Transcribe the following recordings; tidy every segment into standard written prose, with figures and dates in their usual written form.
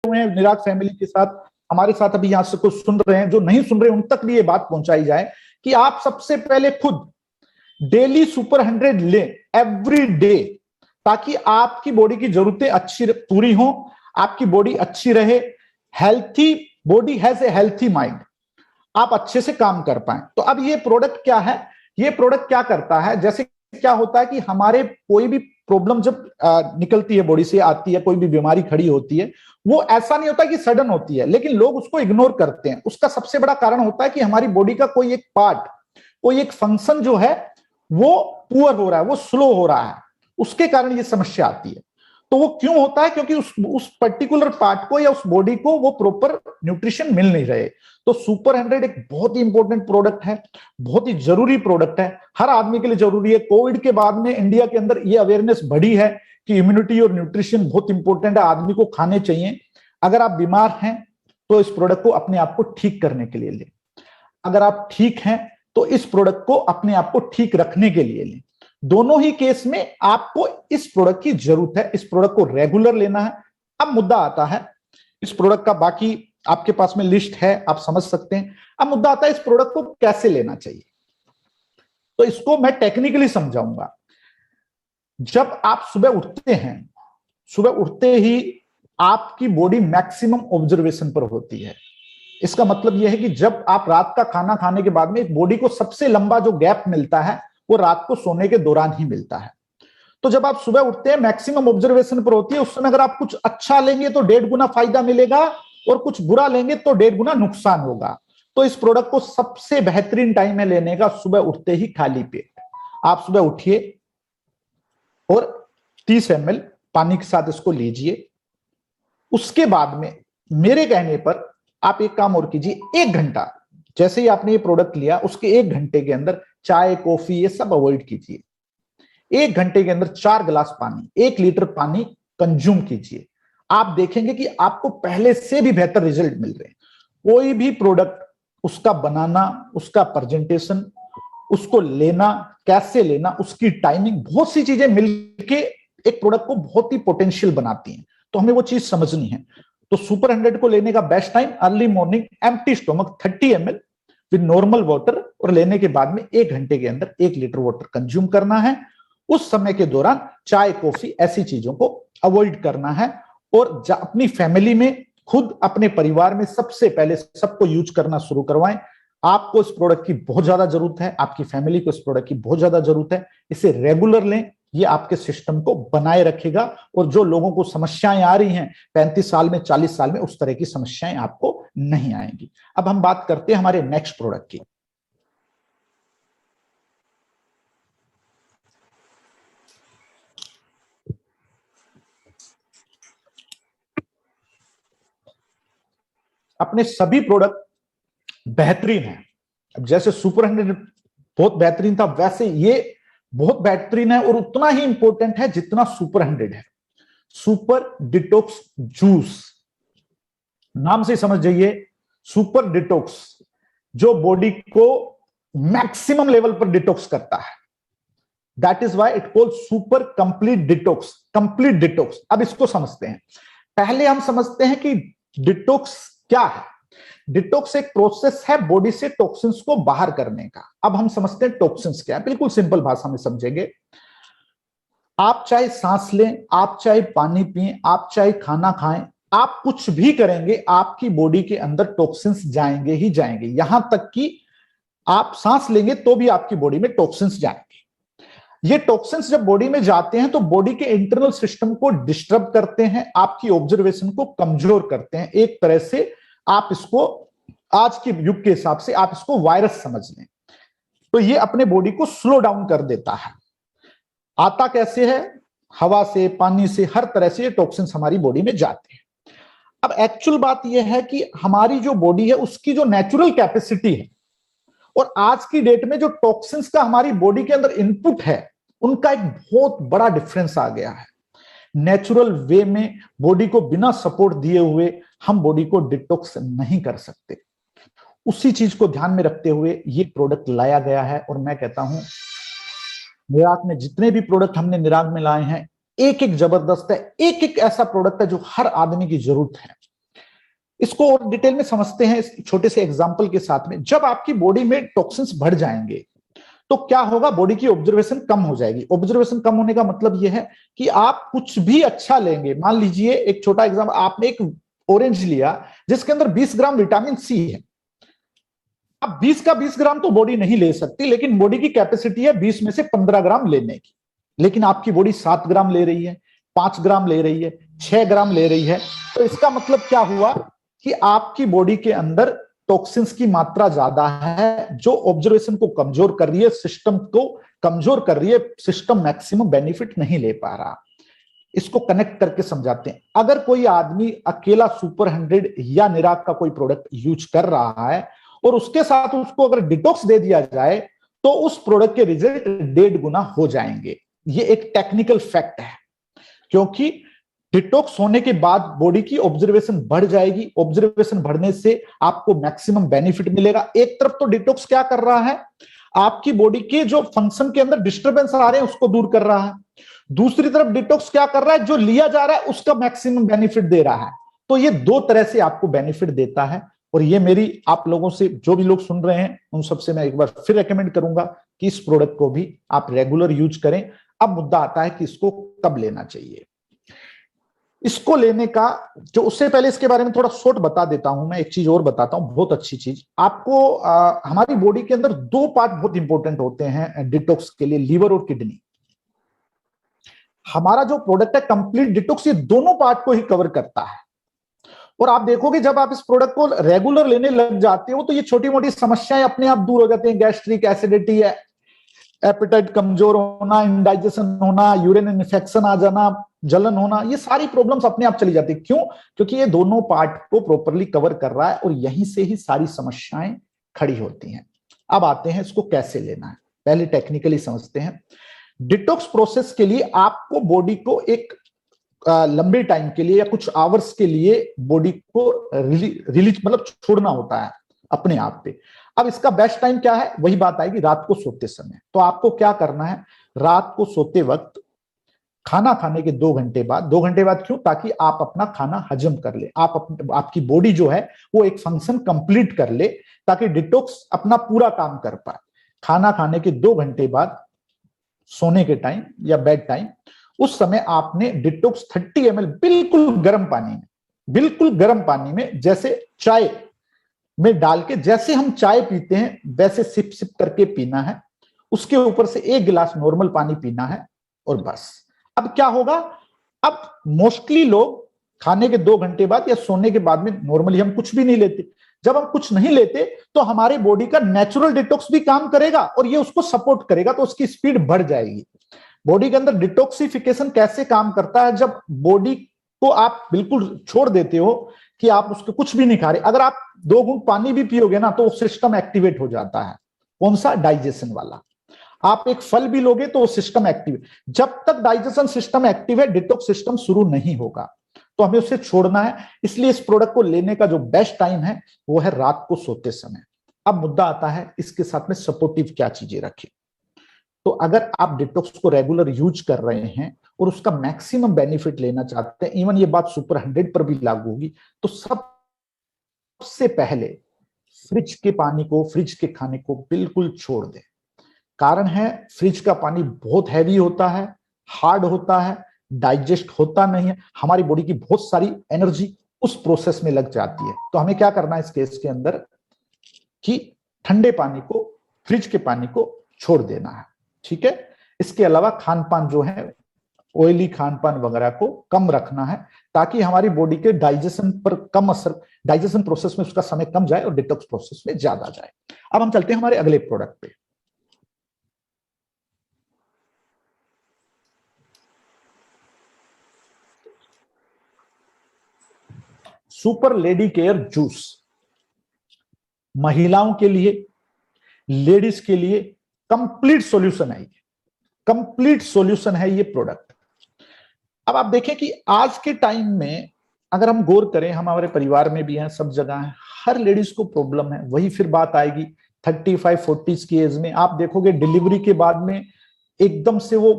हुए हैं निराग फैमिली के साथ, हमारे साथ अभी यहां से कुछ सुन रहे हैं, जो नहीं सुन रहे उन तक भी ये बात पहुंचाई जाए कि आप सबसे पहले खुद डेली सुपर 100 लें एवरी डे, ताकि आपकी बॉडी की जरूरतें अच्छी पूरी हो, आपकी बॉडी अच्छी रहे। Healthy body has a healthy mind, आप अच्छे से काम कर पाए। तो अब ये प्रोडक्ट क्या है, ये प्रोडक्ट क्या करता है, जैसे क्या होता है कि हमारे कोई भी प्रॉब्लम जब निकलती है बॉडी से, आती है, कोई भी बीमारी खड़ी होती है, वो ऐसा नहीं होता कि सडन होती है, लेकिन लोग उसको इग्नोर करते हैं। उसका सबसे बड़ा कारण होता है कि हमारी बॉडी का कोई एक पार्ट, कोई एक फंक्शन जो है वो पुअर हो रहा है, वो स्लो हो रहा है, उसके कारण ये समस्या आती है। तो वो क्यों होता है? क्योंकि उस पर्टिकुलर पार्ट को या उस बॉडी को वो प्रॉपर न्यूट्रिशन मिल नहीं रहे। तो सुपर 100 एक बहुत ही इंपॉर्टेंट प्रोडक्ट है, बहुत ही जरूरी प्रोडक्ट है, हर आदमी के लिए जरूरी है। कोविड के बाद में इंडिया के अंदर ये अवेयरनेस बढ़ी है कि इम्यूनिटी और न्यूट्रिशन बहुत इंपॉर्टेंट है, आदमी को खाने चाहिए। अगर आप बीमार हैं तो इस प्रोडक्ट को अपने आप को ठीक करने के लिए लें, अगर आप ठीक हैं तो इस प्रोडक्ट को अपने आप को ठीक रखने के लिए लें। दोनों ही केस में आपको इस प्रोडक्ट की जरूरत है, इस प्रोडक्ट को रेगुलर लेना है। अब मुद्दा आता है इस प्रोडक्ट का, बाकी आपके पास में लिस्ट है, आप समझ सकते हैं। अब मुद्दा आता है इस प्रोडक्ट को कैसे लेना चाहिए, तो इसको मैं टेक्निकली समझाऊंगा। जब आप सुबह उठते हैं, सुबह उठते ही आपकी बॉडी मैक्सिमम ऑब्जर्वेशन पर होती है। इसका मतलब यह है कि जब आप रात का खाना खाने के बाद में एक बॉडी को सबसे लंबा जो गैप मिलता है वो रात को सोने के दौरान ही मिलता है। तो जब आप सुबह उठते हैं मैक्सिमम ऑब्जर्वेशन पर होती है, उस समय अगर आप कुछ अच्छा लेंगे तो 1.5 गुना फायदा मिलेगा, और कुछ बुरा लेंगे तो 1.5 गुना नुकसान होगा। तो इस प्रोडक्ट को सबसे बेहतरीन टाइम है लेने का सुबह उठते ही खाली पेट। आप सुबह उठिए और 30 ml पानी के साथ इसको लीजिए। उसके बाद में मेरे कहने पर आप एक काम और कीजिए, 1 घंटा जैसे ही आपने ये प्रोडक्ट लिया उसके 1 घंटे के अंदर चाय कॉफी ये सब अवॉइड कीजिए। 1 घंटे के अंदर 4 गिलास पानी, 1 लीटर पानी कंज्यूम कीजिए। आप देखेंगे कि आपको पहले से भी बेहतर रिजल्ट मिल रहे हैं। कोई भी प्रोडक्ट, उसका बनाना, उसका प्रेजेंटेशन, उसको लेना, कैसे लेना, उसकी टाइमिंग, बहुत सी चीजें मिलके एक प्रोडक्ट को बहुत ही पोटेंशियल बनाती हैं। तो हमें वो चीज समझनी है। तो सुपर 100 को लेने का best time early morning, empty stomach 30 ml with normal water, और लेने के बाद में 1 घंटे के अंदर 1 लीटर वाटर कंज्यूम करना है। उस समय के दौरान चाय कॉफी ऐसी चीजों को अवॉइड करना है, और अपनी फैमिली में, खुद अपने परिवार में सबसे पहले सबको यूज करना शुरू करवाएं। आपको इस प्रोडक्ट की बहुत ज्यादा जरूरत है, आपकी फैमिली को इस प्रोडक्ट की बहुत ज्यादा जरूरत है। इसे रेगुलर लें, ये आपके सिस्टम को बनाए रखेगा, और जो लोगों को समस्याएं आ रही हैं 35 साल में, 40 साल में, उस तरह की समस्याएं आपको नहीं आएंगी। अब हम बात करते हैं हमारे नेक्स्ट प्रोडक्ट की। अपने सभी प्रोडक्ट बेहतरीन हैं। अब जैसे सुपर 100 बहुत बेहतरीन था, वैसे ये बहुत बेहतरीन है, और उतना ही इंपॉर्टेंट है जितना सुपर 100 है। सुपर डिटॉक्स जूस, नाम से समझ जाइए, सुपर डिटॉक्स, जो बॉडी को मैक्सिमम लेवल पर डिटॉक्स करता है। That is why it called super complete detox, complete detox. अब इसको समझते हैं। पहले हम समझते हैं कि डिटॉक्स क्या है। डिटॉक्स एक प्रोसेस है बॉडी से टॉक्सिन्स को बाहर करने का। अब हम समझते हैं टॉक्सिन्स क्या है, बिल्कुल सिंपल भाषा में समझेंगे। आप चाहे सांस लें, आप चाहे पानी पिएं, आप चाहे खाना खाएं, आप कुछ भी करेंगे, आपकी बॉडी के अंदर टॉक्सिन्स जाएंगे ही जाएंगे। यहां तक कि आप सांस लेंगे तो भी आपकी बॉडी में टॉक्सिन्स जाएंगे। ये टॉक्सिन्स जब बॉडी में जाते हैं तो बॉडी के इंटरनल सिस्टम को डिस्टर्ब करते हैं, आपकी ऑब्जर्वेशन को कमजोर करते हैं। एक तरह से आप इसको, आज के युग के हिसाब से आप इसको वायरस समझ लें। तो ये अपने बॉडी को स्लो डाउन कर देता है। आता कैसे है? हवा से, पानी से, हर तरह से ये टॉक्सिन्स हमारी बॉडी में जाते हैं। अब एक्चुअल बात यह है कि हमारी जो बॉडी है उसकी जो नेचुरल कैपेसिटी है, और आज की डेट में जो टॉक्सिन्स का हमारी बॉडी के अंदर इनपुट है, उनका एक बहुत बड़ा डिफरेंस आ गया है। नेचुरल वे में बॉडी को बिना सपोर्ट दिए हुए हम बॉडी को डिटॉक्स नहीं कर सकते। उसी चीज को ध्यान में रखते हुए ये प्रोडक्ट लाया गया है। और मैं कहता हूं निराग में जितने भी प्रोडक्ट हमने निराग में लाए हैं, एक एक जबरदस्त है, एक एक ऐसा प्रोडक्ट है जो हर आदमी की जरूरत है। इसको और डिटेल में समझते हैं इस छोटे से एग्जांपल के साथ में। जब आपकी बॉडी में टॉक्सिन्स बढ़ जाएंगे तो क्या होगा, बॉडी की ऑब्जर्वेशन कम हो जाएगी। ऑब्जर्वेशन कम होने का मतलब यह है कि आप कुछ भी अच्छा लेंगे, मान लीजिए एक छोटा एग्जांपल, आपने एक ऑरेंज लिया जिसके अंदर 20 ग्राम विटामिन सी है। अब 20 का 20 ग्राम तो बॉडी नहीं ले सकती, लेकिन बॉडी की कैपेसिटी है 20 में से 15 ग्राम लेने की, लेकिन आपकी बॉडी 7 ग्राम ले रही है, 5 ग्राम ले रही है, 6 ग्राम ले रही है। तो इसका मतलब क्या हुआ कि आपकी बॉडी के अंदर टॉक्सिन्स की मात्रा ज्यादा है, जो ऑब्जर्वेशन को कमजोर कर रही है, सिस्टम को कमजोर कर रही है, सिस्टम मैक्सिमम बेनिफिट नहीं ले पा रहा। इसको कनेक्ट करके समझाते हैं। अगर कोई आदमी अकेला सुपर 100 या निराग का कोई प्रोडक्ट यूज कर रहा है और उसके साथ उसको अगर डिटॉक्स दे दिया जाए तो उस प्रोडक्ट के रिजल्ट 1.5 गुना हो जाएंगे। ये एक टेक्निकल फैक्ट है, क्योंकि डिटॉक्स होने के बाद बॉडी की ऑब्जर्वेशन बढ़ जाएगी। ऑब्जर्वेशन बढ़ने से आपको मैक्सिमम बेनिफिट मिलेगा। एक तरफ तो डिटॉक्स क्या कर रहा है, आपकी बॉडी के जो फंक्शन के अंदर डिस्टर्बेंस आ रहे हैं उसको दूर कर रहा है। दूसरी तरफ डिटॉक्स क्या कर रहा है, जो लिया जा रहा है उसका मैक्सिमम बेनिफिट दे रहा है। तो ये दो तरह से आपको बेनिफिट देता है। और ये मेरी आप लोगों से, जो भी लोग सुन रहे हैं उन सबसे मैं एक बार फिर रेकमेंड करूंगा कि इस प्रोडक्ट को भी आप रेगुलर यूज करें। अब मुद्दा आता है कि इसको कब लेना चाहिए। इसको लेने का जो, उससे पहले इसके बारे में थोड़ा शॉर्ट बता देता हूं। मैं एक चीज और बताता हूं, बहुत अच्छी चीज आपको। हमारी बॉडी के अंदर दो पार्ट बहुत इंपॉर्टेंट होते हैं डिटॉक्स के लिए, लीवर और किडनी। हमारा जो प्रोडक्ट है कंप्लीट डिटॉक्स ये दोनों पार्ट को ही कवर करता है। और आप देखोगे जब आप इस प्रोडक्ट को रेगुलर लेने लग जाते हो तो ये छोटी मोटी समस्याएं अपने आप दूर हो जाती हैं। गैस्ट्रिक एसिडिटी है, एपेटाइट कमजोर होना, इंडाइजेशन होना, यूरिन इन्फेक्शन आ जाना, जलन होना, ये सारी प्रॉब्लम्स अपने आप चली जाती है। क्यों? क्योंकि ये दोनों पार्ट को प्रॉपरली कवर कर रहा है और यहीं से ही सारी समस्याएं खड़ी होती हैं। अब आते हैं इसको कैसे लेना है, पहले टेक्निकली समझते हैं। डिटॉक्स प्रोसेस के लिए आपको बॉडी को एक लंबे टाइम के लिए या कुछ आवर्स के लिए बॉडी को रिलीज मतलब छोड़ना होता है अपने आप पे। अब इसका बेस्ट टाइम क्या है, वही बात आएगी रात को सोते समय। तो आपको क्या करना है, रात को सोते वक्त खाना खाने के 2 घंटे बाद, 2 घंटे बाद क्यों, ताकि आप अपना खाना हजम कर ले, आपकी बॉडी जो है वो एक फंक्शन कंप्लीट कर ले, ताकि डिटॉक्स अपना पूरा काम कर पाए। खाना खाने के 2 घंटे बाद सोने के टाइम या बेड टाइम, उस समय आपने डिटॉक्स 30 ml बिल्कुल गर्म पानी में, बिल्कुल गर्म पानी में, जैसे चाय में डाल के, जैसे हम चाय पीते हैं वैसे सिप सिप करके पीना है। उसके ऊपर से 1 गिलास नॉर्मल पानी पीना है और बस। अब क्या होगा, अब मोस्टली लोग खाने के 2 घंटे बाद या सोने के बाद में नॉर्मली हम कुछ भी नहीं लेते। जब हम कुछ नहीं लेते तो हमारे बॉडी का नेचुरल डिटॉक्स भी काम करेगा और ये उसको सपोर्ट करेगा, तो उसकी स्पीड बढ़ जाएगी। बॉडी के अंदर डिटॉक्सिफिकेशन कैसे काम करता है, जब बॉडी को आप बिल्कुल छोड़ देते हो कि आप उसको कुछ भी नहीं खा रहे, अगर आप 2 घूंट पानी भी पियोगे ना तो सिस्टम एक्टिवेट हो जाता है। कौन सा? डाइजेशन वाला। आप एक फल भी लोगे तो वो सिस्टम एक्टिव, जब तक डाइजेशन सिस्टम एक्टिव है डिटॉक्स सिस्टम शुरू नहीं होगा। तो हमें उसे छोड़ना है। इसलिए इस प्रोडक्ट को लेने का जो बेस्ट टाइम है वो है रात को सोते समय। अब मुद्दा आता है इसके साथ में सपोर्टिव क्या चीजें रखें। तो अगर आप डिटॉक्स को रेगुलर यूज कर रहे हैं और उसका मैक्सिमम बेनिफिट लेना चाहते हैं, इवन ये बात सुपर 100 पर भी लागू होगी, तो सबसे पहले फ्रिज के पानी को, फ्रिज के खाने को बिल्कुल छोड़ दें। कारण है, फ्रिज का पानी बहुत हैवी होता है, हार्ड होता है, डाइजेस्ट होता नहीं है, हमारी बॉडी की बहुत सारी एनर्जी उस प्रोसेस में लग जाती है। तो हमें क्या करना है इस केस के अंदर कि ठंडे पानी को, फ्रिज के पानी को छोड़ देना है। ठीक है। इसके अलावा खान पान जो है, ऑयली खान पान वगैरह को कम रखना है, ताकि हमारी बॉडी के डाइजेशन पर कम असर, डाइजेशन प्रोसेस में उसका समय कम जाए और डिटॉक्स प्रोसेस में ज्यादा जाए। अब हम चलते हैं हमारे अगले प्रोडक्ट पे। सुपर लेडी केयर जूस, महिलाओं के लिए, लेडीज के लिए कंप्लीट सॉल्यूशन है ये, कंप्लीट सॉल्यूशन है ये प्रोडक्ट। अब आप देखें कि आज के टाइम में अगर हम गौर करें, हम हमारे परिवार में भी हैं, सब जगह है, हर लेडीज को प्रॉब्लम है। वही फिर बात आएगी 35-40 की एज में, आप देखोगे डिलीवरी के बाद में एकदम से वो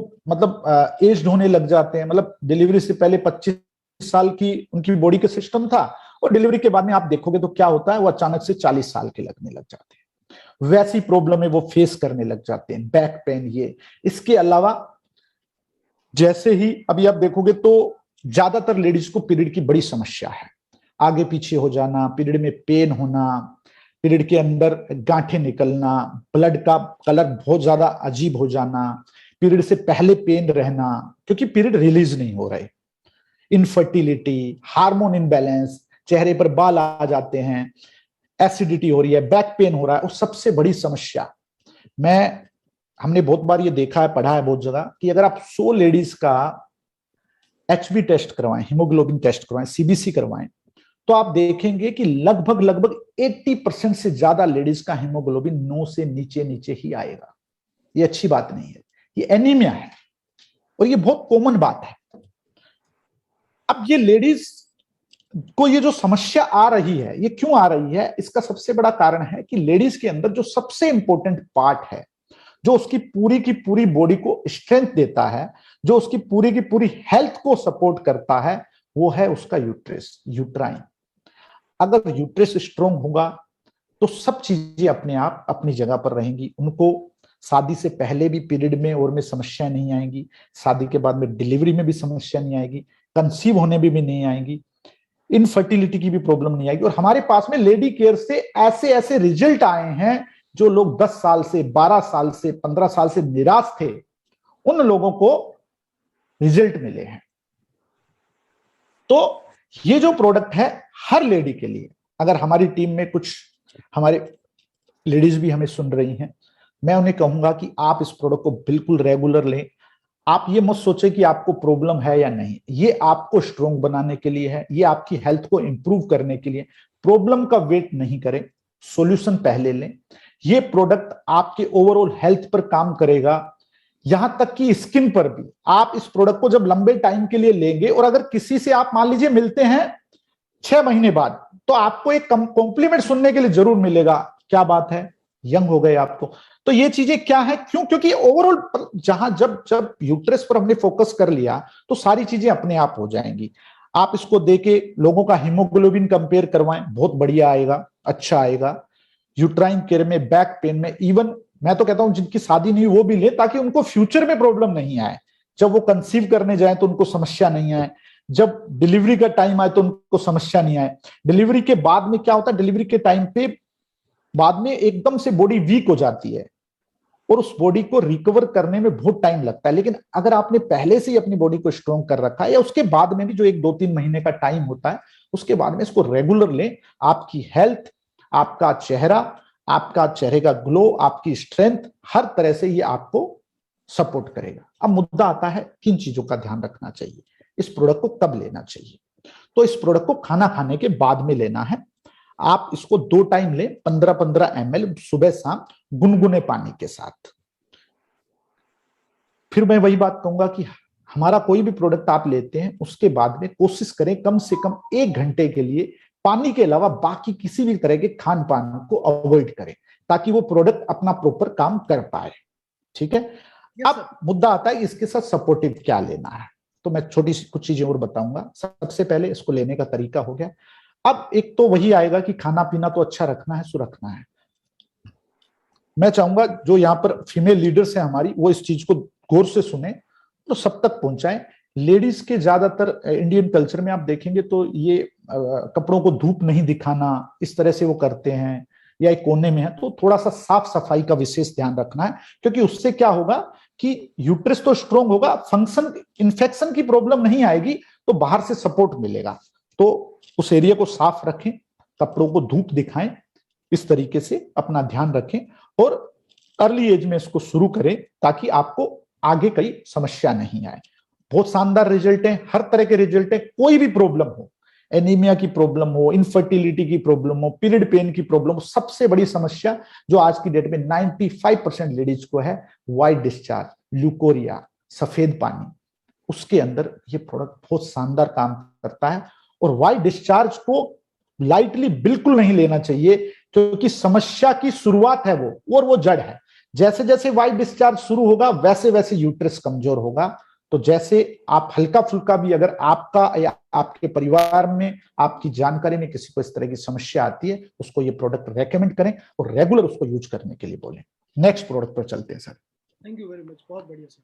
एज्ड होने लग जाते हैं। मतलब डिलीवरी से पहले 25 साल की उनकी बॉडी का सिस्टम था और डिलीवरी के बाद में आप देखोगे तो क्या होता है, वो अचानक से 40 साल के लगने लग जाते हैं। वैसी प्रॉब्लम है वो फेस करने लग जाते हैं, बैक पेन ये। इसके अलावा जैसे ही अभी आप देखोगे तो ज्यादातर लेडीज को पीरियड की बड़ी समस्या है, आगे पीछे हो जाना, पीरियड में पेन होना, पीरियड के अंदर गांठें निकलना, ब्लड का कलर बहुत ज्यादा अजीब हो जाना, पीरियड से पहले पेन रहना क्योंकि पीरियड रिलीज नहीं हो रहे, इनफर्टिलिटी, हार्मोन इनबैलेंस, चेहरे पर बाल आ जाते हैं, एसिडिटी हो रही है, बैक पेन हो रहा है। और सबसे बड़ी समस्या हमने बहुत बार ये देखा है, पढ़ा है बहुत जगह कि अगर आप 100 लेडीज का एचबी टेस्ट करवाएं, हीमोग्लोबिन टेस्ट करवाएं, सीबीसी करवाएं, तो आप देखेंगे कि लगभग 80% से ज्यादा लेडीज का हीमोग्लोबिन 9 से नीचे नीचे ही आएगा। ये अच्छी बात नहीं है, ये एनीमिया है और ये बहुत कॉमन बात है। अब ये लेडीज को ये जो समस्या आ रही है, ये क्यों आ रही है? इसका सबसे बड़ा कारण है कि लेडीज के अंदर जो सबसे इंपॉर्टेंट पार्ट है, जो उसकी पूरी की पूरी बॉडी को स्ट्रेंथ देता है, जो उसकी पूरी की पूरी हेल्थ को सपोर्ट करता है, वो है उसका यूट्रस, यूट्राइन। अगर यूट्रस स्ट्रांग होगा तो सब चीजें अपने आप अपनी जगह पर रहेंगी। उनको शादी से पहले भी पीरियड में और में समस्या नहीं आएंगी, शादी के बाद में डिलीवरी में भी समस्या नहीं आएगी, कंसीव होने में भी नहीं आएंगी, इनफर्टिलिटी की भी प्रॉब्लम नहीं आएगी। और हमारे पास में लेडी केयर से ऐसे ऐसे रिजल्ट आए हैं, जो लोग 10 साल से, 12 साल से, 15 साल से निराश थे, उन लोगों को रिजल्ट मिले हैं। तो ये जो प्रोडक्ट है हर लेडी के लिए, अगर हमारी टीम में कुछ हमारे लेडीज भी हमें सुन रही हैं, मैं उन्हें कहूंगा कि आप इस प्रोडक्ट को बिल्कुल रेगुलर लें। आप ये मत सोचें कि आपको प्रॉब्लम है या नहीं, ये आपको स्ट्रांग बनाने के लिए है, ये आपकी हेल्थ को इंप्रूव करने के लिए। प्रॉब्लम का वेट नहीं करें, सॉल्यूशन पहले लें। ये प्रोडक्ट आपके ओवरऑल हेल्थ पर काम करेगा, यहां तक कि स्किन पर भी। आप इस प्रोडक्ट को जब लंबे टाइम के लिए लेंगे और अगर किसी से आप मान लीजिए मिलते हैं 6 महीने बाद, तो आपको एक कॉम्प्लीमेंट सुनने के लिए जरूर मिलेगा, क्या बात है, यंग हो गए आपको। तो ये चीजें क्या है, क्यों? क्योंकि ओवरऑल जहां जब यूट्रस पर हमने फोकस कर लिया तो सारी चीजें अपने आप हो जाएंगी। आप इसको देके लोगों का हीमोग्लोबिन कंपेयर करवाएं, बहुत बढ़िया आएगा, अच्छा आएगा। यूट्राइन केयर में, बैक पेन में, इवन मैं तो कहता हूं जिनकी शादी नहीं वो भी ले, ताकि उनको फ्यूचर में प्रॉब्लम नहीं आए, जब वो कंसीव करने जाए तो उनको समस्या नहीं आए, जब डिलीवरी का टाइम आए तो उनको समस्या नहीं आए। डिलीवरी के बाद में क्या होता है, डिलीवरी के टाइम पे बाद में एकदम से बॉडी वीक हो जाती है और उस बॉडी को रिकवर करने में बहुत टाइम लगता है। लेकिन अगर आपने पहले से ही अपनी बॉडी को स्ट्रांग कर रखा है, या उसके बाद में भी जो 1-2-3 महीने का टाइम होता है, उसके बाद में इसको रेगुलर लें, आपकी हेल्थ, आपका चेहरा, आपका चेहरे का ग्लो, आपकी स्ट्रेंथ, हर तरह से ये आपको सपोर्ट करेगा। अब मुद्दा आता है किन चीजों का ध्यान रखना चाहिए, इस प्रोडक्ट को कब लेना चाहिए। तो इस प्रोडक्ट को खाना खाने के बाद में लेना है। आप इसको 2 टाइम लें, 15-15 ml सुबह शाम, गुनगुने पानी के साथ। फिर मैं वही बात कहूंगा कि हमारा कोई भी प्रोडक्ट आप लेते हैं, उसके बाद में कोशिश करें कम से कम 1 घंटे के लिए पानी के अलावा बाकी किसी भी तरह के खान पान को अवॉइड करें, ताकि वो प्रोडक्ट अपना प्रॉपर काम कर पाए। ठीक है। अब मुद्दा आता है इसके साथ सपोर्टिव क्या लेना है, तो मैं छोटी सी कुछ चीजें और बताऊंगा। सबसे पहले इसको लेने का तरीका हो गया। अब एक तो वही आएगा कि खाना पीना तो अच्छा रखना है, सुरखना है। मैं चाहूंगा जो यहाँ पर फीमेल लीडर्स हैं हमारी, वो इस चीज को गौर से सुने तो सब तक पहुंचाएं। लेडीज के ज्यादातर इंडियन कल्चर में आप देखेंगे तो ये कपड़ों को धूप नहीं दिखाना, इस तरह से वो करते हैं, या एक कोने में है, तो थोड़ा सा साफ सफाई का विशेष ध्यान रखना है। क्योंकि उससे क्या होगा कि यूट्रस तो स्ट्रांग होगा, फंक्शन, इन्फेक्शन की प्रॉब्लम नहीं आएगी, तो बाहर से सपोर्ट मिलेगा। तो उस एरिया को साफ रखें, कपड़ों को धूप दिखाएं, इस तरीके से अपना ध्यान रखें और अर्ली एज में इसको शुरू करें, ताकि आपको आगे कोई समस्या नहीं आए। बहुत शानदार रिजल्ट है, हर तरह के रिजल्ट है। कोई भी प्रॉब्लम हो, एनीमिया की प्रॉब्लम हो, इनफर्टिलिटी की प्रॉब्लम हो, पीरियड पेन की प्रॉब्लम हो, सबसे बड़ी समस्या जो आज की डेट में 95% लेडीज को है, व्हाइट डिस्चार्ज, ल्यूकोरिया, सफेद पानी, उसके अंदर ये प्रोडक्ट बहुत शानदार काम करता है। और व्हाइट डिस्चार्ज को लाइटली बिल्कुल नहीं लेना चाहिए, क्योंकि समस्या की शुरुआत है वो, और वो जड़ है। जैसे जैसे व्हाइट डिस्चार्ज शुरू होगा, वैसे वैसे यूट्रस कमजोर होगा, तो जैसे आप हल्का फुल्का भी, अगर आपका या आपके परिवार में, आपकी जानकारी में किसी को इस तरह की समस्या आती है, उसको ये प्रोडक्ट रेकमेंड करें और रेगुलर उसको यूज करने के लिए बोलें। नेक्स्ट प्रोडक्ट पर चलते हैं sir. Thank you very much, बहुत बढ़िया sir.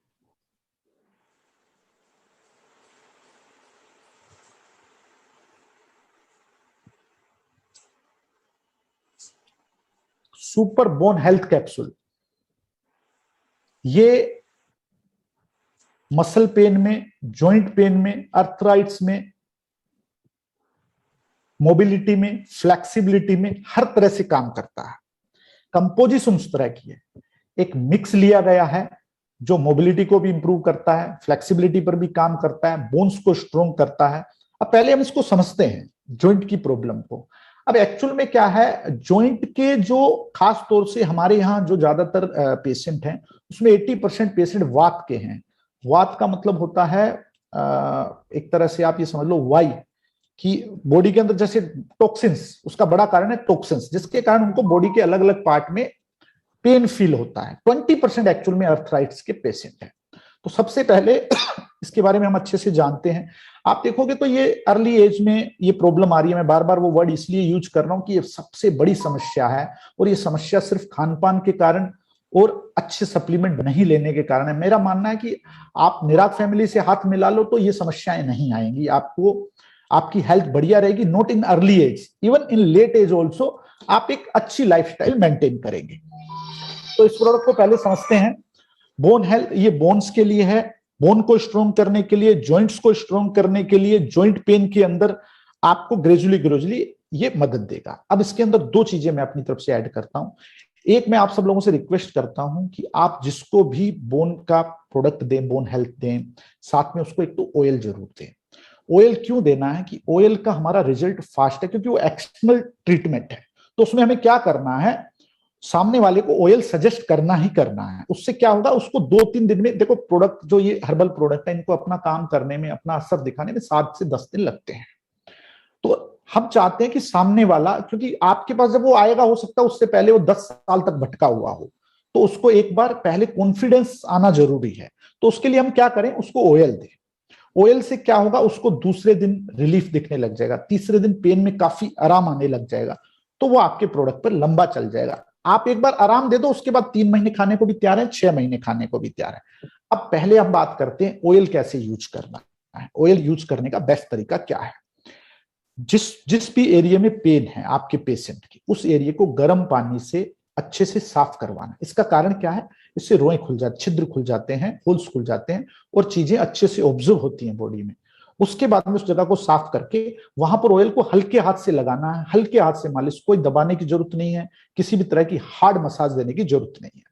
Super bone health capsule, ये मसल पेन में, जॉइंट पेन में, अर्थराइट्स में, मोबिलिटी में, फ्लेक्सिबिलिटी में, हर तरह से काम करता है। कंपोजिशन उस तरह की है, एक मिक्स लिया गया है जो मोबिलिटी को भी इंप्रूव करता है, फ्लेक्सिबिलिटी पर भी काम करता है, बोन्स को स्ट्रोंग करता है। अब पहले हम इसको समझते हैं जॉइंट की प्रॉब्लम को। अब एक्चुअल में क्या है, जॉइंट के जो खास तौर से हमारे यहाँ जो ज्यादातर पेशेंट हैं उसमें 80% पेशेंट वात के हैं। वात का मतलब होता है एक तरह से आप ये समझ लो वाई, कि बॉडी के अंदर जैसे टॉक्सिन्स, उसका बड़ा कारण है टॉक्सिन्स, जिसके कारण उनको बॉडी के अलग अलग पार्ट में पेन फील होता है। 20% एक्चुअल में अर्थराइटिस के पेशेंट हैं। तो सबसे पहले इसके बारे में हम अच्छे से जानते हैं। आप देखोगे तो ये अर्ली एज में ये प्रॉब्लम आ रही है। मैं बार बार वो वर्ड इसलिए यूज कर रहा हूं कि ये सबसे बड़ी समस्या है, और ये समस्या सिर्फ खान पान के कारण और अच्छे सप्लीमेंट नहीं लेने के कारण है। मेरा मानना है कि आप निराग फैमिली से हाथ मिला लो तो ये समस्याएं नहीं आएंगी आपको, आपकी हेल्थ बढ़िया रहेगी। Not in early age, even in late age also आप एक अच्छी लाइफस्टाइल मेंटेन करेंगे। तो इस प्रोडक्ट को पहले समझते हैं। बोन हेल्थ, ये बोन्स के लिए है, बोन को स्ट्रॉन्ग करने के लिए, जॉइंट्स को स्ट्रॉन्ग करने के लिए, जॉइंट पेन के अंदर आपको ग्रेजुअली ये मदद देगा। अब इसके अंदर दो चीजें मैं अपनी तरफ से ऐड करता हूं। एक, मैं आप सब लोगों से रिक्वेस्ट करता हूं कि आप जिसको भी बोन का प्रोडक्ट दें, बोन हेल्थ दें, साथ में उसको एक तो ऑयल जरूर दें। ऑयल क्यों देना है कि ऑयल का हमारा रिजल्ट फास्ट है, क्योंकि वो एक्सटर्नल ट्रीटमेंट है। तो उसमें हमें क्या करना है, सामने वाले को ऑयल सजेस्ट करना ही करना है। उससे क्या होगा, उसको 2-3 दिन में, देखो प्रोडक्ट जो ये हर्बल प्रोडक्ट है, इनको अपना काम करने में, अपना असर दिखाने में 7 से 10 दिन लगते हैं। तो हम चाहते हैं कि सामने वाला, क्योंकि आपके पास जब वो आएगा, हो सकता है उससे पहले वो 10 साल तक भटका हुआ हो, तो उसको एक बार पहले कॉन्फिडेंस आना जरूरी है। तो उसके लिए हम क्या करें, उसको ऑयल दें। ऑयल से क्या होगा, उसको दूसरे दिन रिलीफ दिखने लग जाएगा, तीसरे दिन पेन में काफी आराम आने लग जाएगा, तो वो आपके प्रोडक्ट पर लंबा चल जाएगा। आप एक बार आराम दे दो, उसके बाद 3 महीने खाने को भी तैयार है, 6 महीने खाने को भी तैयार है। अब पहले हम बात करते हैं ऑयल कैसे यूज करना है। ऑयल यूज करने का बेस्ट तरीका क्या है। जिस भी एरिया में पेन है आपके पेशेंट की, उस एरिया को गर्म पानी से अच्छे से साफ करवाना। इसका कारण क्या है, इससे रोएं खुल जाते, छिद्र खुल जाते हैं, होल्स खुल जाते हैं, और चीजें अच्छे से ऑब्जर्व होती हैं बॉडी में। उसके बाद में उस जगह को साफ करके वहां पर ऑयल को हल्के हाथ से लगाना है, हल्के हाथ से मालिश, कोई दबाने की जरूरत नहीं है, किसी भी तरह की हार्ड मसाज देने की जरूरत नहीं है।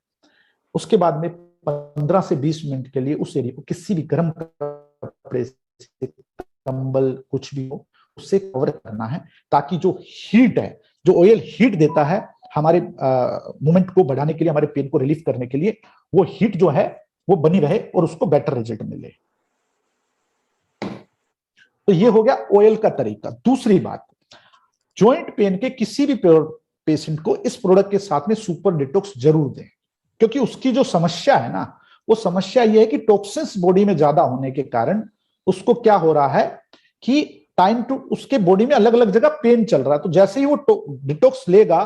उसके बाद में 15 से 20 मिनट के लिए उस एरिया को किसी भी गर्म कपड़े से, कंबल कुछ भी हो, उससे कवर करना है, ताकि जो हीट है, जो ऑयल हीट देता है हमारे मूवमेंट को बढ़ाने के लिए, हमारे पेन को रिलीफ करने के लिए, वो हीट जो है वो बनी रहे और उसको बेटर रिजल्ट मिले। तो ये हो गया ऑयल का तरीका। दूसरी बात, जॉइंट पेन के किसी भी पेशेंट को इस प्रोडक्ट के साथ में सुपर डिटॉक्स जरूर दें, क्योंकि उसकी जो समस्या है ना, वो समस्या ये है कि टॉक्सिन्स बॉडी में ज्यादा होने के कारण उसको क्या हो रहा है कि टाइम टू उसके बॉडी में अलग अलग जगह पेन चल रहा है। तो जैसे ही वो डिटॉक्स लेगा,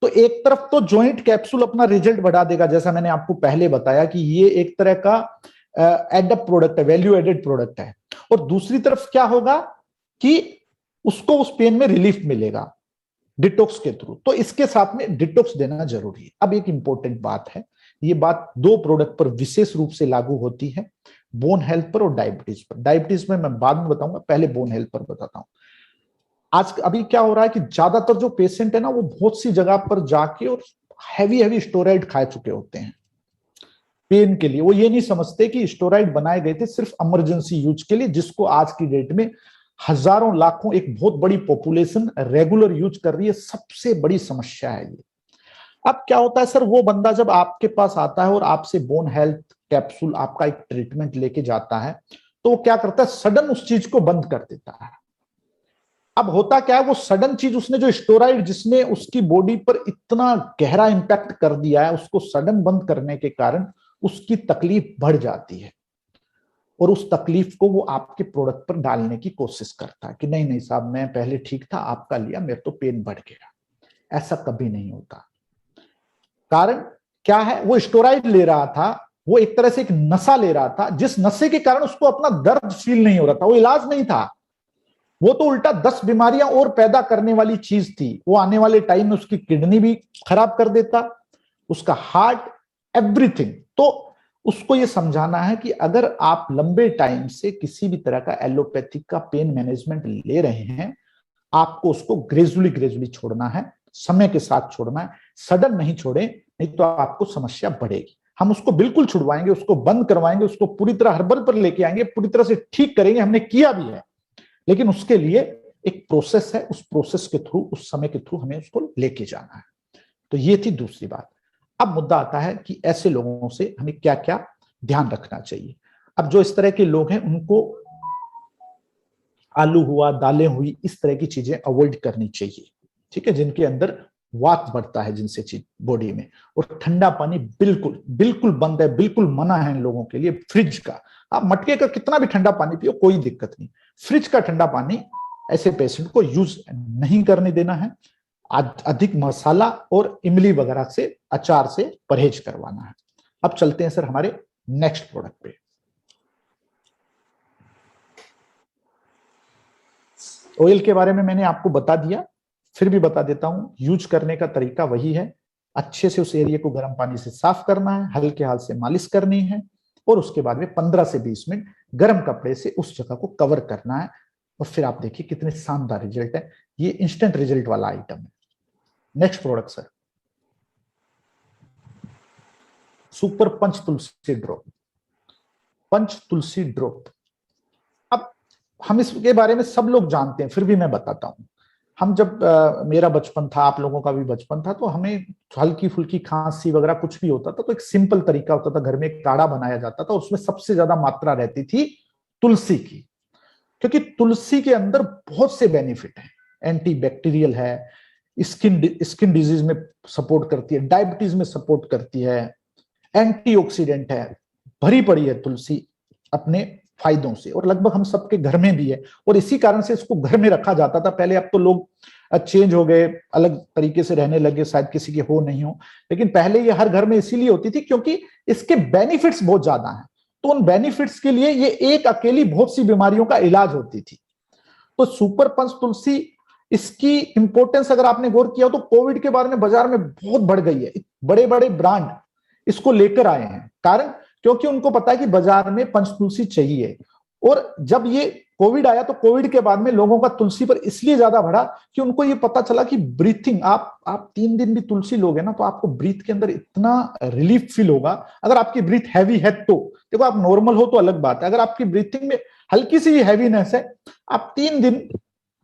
तो एक तरफ तो जॉइंट कैप्सूल अपना रिजल्ट बढ़ा देगा, जैसा मैंने आपको पहले बताया कि ये एक तरह का एडअप प्रोडक्ट है, वैल्यू एडेड प्रोडक्ट है। और दूसरी तरफ क्या होगा कि उसको उस पेन में रिलीफ मिलेगा डिटॉक्स के थ्रू। तो इसके साथ में डिटॉक्स देना जरूरी है। अब एक इंपॉर्टेंट बात है, ये बात 2 प्रोडक्ट पर विशेष रूप से लागू होती है, बोन हेल्थ पर और डायबिटीज पर। डायबिटीज में मैं बाद में बताऊंगा, पहले बोन हेल्थ पर बताता हूं। आज अभी क्या हो रहा है कि ज्यादातर जो पेशेंट है ना, वो बहुत सी जगह पर जाके और हैवी स्टेरॉइड खा चुके होते हैं पेन के लिए। वो ये नहीं समझते कि स्टेरॉइड बनाए गए थे सिर्फ इमरजेंसी यूज के लिए, जिसको आज की डेट में हजारों लाखों, एक बहुत बड़ी पॉपुलेशन रेगुलर यूज कर रही है। सबसे बड़ी समस्या है ये। अब क्या होता है सर, वो बंदा जब आपके पास आता है और आपसे बोन हेल्थ कैप्सूल, आपका एक ट्रीटमेंट लेके जाता है, तो वो क्या करता है, सडन उस चीज को बंद कर देता है। अब होता क्या है, वो सडन चीज, उसने जो स्टेरॉइड जिसने उसकी बॉडी पर इतना गहरा इंपैक्ट कर दिया है, उसको सडन बंद करने के कारण उसकी तकलीफ बढ़ जाती है। और उस तकलीफ को वो आपके प्रोडक्ट पर डालने की कोशिश करता है कि नहीं नहीं साहब, मैं पहले ठीक था, आपका लिया, मेरे तो पेन बढ़ गया। ऐसा कभी नहीं होता। कारण क्या है? वो स्टेरॉइड ले रहा था, वो एक तरह से एक नशा ले रहा था, जिस नशे के कारण उसको अपना दर्द फील नहीं हो रहा था। वो इलाज नहीं था, वो तो उल्टा 10 बीमारियां और पैदा करने वाली चीज थी। वो आने वाले टाइम में उसकी किडनी भी खराब कर देता, उसका हार्ट, एवरीथिंग। तो उसको ये समझाना है कि अगर आप लंबे टाइम से किसी भी तरह का एलोपैथिक का पेन मैनेजमेंट ले रहे हैं, आपको उसको ग्रेजुअली ग्रेजुअली छोड़ना है, समय के साथ छोड़ना है, सडन नहीं छोड़े, नहीं तो आपको समस्या बढ़ेगी। हम उसको बिल्कुल छुड़वाएंगे, उसको बंद करवाएंगे, उसको पूरी तरह हर्बल पर लेके आएंगे, पूरी तरह से ठीक करेंगे। हमने किया भी है, लेकिन उसके लिए एक प्रोसेस है, उस प्रोसेस के थ्रू, उस समय के थ्रू हमें उसको लेके जाना है। तो ये थी दूसरी बात। अब मुद्दा आता है कि ऐसे लोगों से हमें क्या क्या ध्यान रखना चाहिए। अब जो इस तरह के लोग हैं, उनको आलू हुआ, दालें हुई, इस तरह की चीजें अवॉइड करनी चाहिए, ठीक है, जिनके अंदर वात बढ़ता है, जिनसे चीज बॉडी में। और ठंडा पानी बिल्कुल बिल्कुल बंद है, बिल्कुल मना है इन लोगों के लिए। फ्रिज का, आप मटके का कितना भी ठंडा पानी पियो, कोई दिक्कत नहीं। फ्रिज का ठंडा पानी ऐसे पेशेंट को यूज नहीं करने देना है। अधिक मसाला और इमली वगैरह से, अचार से परहेज करवाना है। अब चलते हैं सर हमारे नेक्स्ट प्रोडक्ट पे। ऑयल के बारे में मैंने आपको बता दिया, फिर भी बता देता हूं। यूज करने का तरीका वही है, अच्छे से उस एरिया को गर्म पानी से साफ करना है, हल्के हाथ से मालिश करनी है, और उसके बाद में 15 से 20 मिनट गर्म कपड़े से उस जगह को कवर करना है। और फिर आप देखिए कितने शानदार रिजल्ट है। ये इंस्टेंट रिजल्ट वाला आइटम है। Next product sir, super punch Tulsi drop. Punch Tulsi drop, अब हम इसके बारे में सब लोग जानते हैं, फिर भी मैं बताता हूं। हम जब मेरा बचपन था, आप लोगों का भी बचपन था, तो हमें हल्की फुल्की खांसी वगैरह कुछ भी होता था तो एक सिंपल तरीका होता था, घर में एक काढ़ा बनाया जाता था, उसमें सबसे ज्यादा मात्रा रहती थी तुलसी की। क्योंकि तुलसी के अंदर बहुत से बेनिफिट है, एंटी बैक्टीरियल है, स्किन डिजीज में सपोर्ट करती है, डायबिटीज में सपोर्ट करती है, एंटीऑक्सीडेंट है, भरी पड़ी है तुलसी अपने फायदों से। और लगभग हम सबके घर में भी है, और इसी कारण से इसको घर में रखा जाता था पहले। अब तो लोग चेंज हो गए, अलग तरीके से रहने लगे, शायद किसी के हो नहीं हो, लेकिन पहले ये हर घर में इसीलिए होती थी क्योंकि इसके बेनिफिट्स बहुत ज्यादा हैं। तो उन बेनिफिट्स के लिए ये एक अकेली बहुत सी बीमारियों का इलाज होती थी। तो सुपर पंच तुलसी, इसकी इंपॉर्टेंस अगर आपने गौर किया तो कोविड के बारे में बाजार में बहुत बढ़ गई है। बड़े बड़े ब्रांड इसको लेकर आए हैं, कारण क्योंकि उनको पता है कि बाजार में पंच तुलसी चाहिए। और जब ये कोविड आया तो कोविड के बाद में लोगों का तुलसी पर इसलिए ज्यादा बढ़ा कि उनको ये पता चला कि ब्रीथिंग, आप 3 दिन भी तुलसी लोगे ना तो आपको ब्रीथ के अंदर इतना रिलीफ फील होगा। अगर आपकी ब्रीथ हैवी है तो देखो, आप नॉर्मल हो तो अलग बात है, अगर आपकी ब्रीथिंग में हल्की सी हैवीनेस है, आप 3 दिन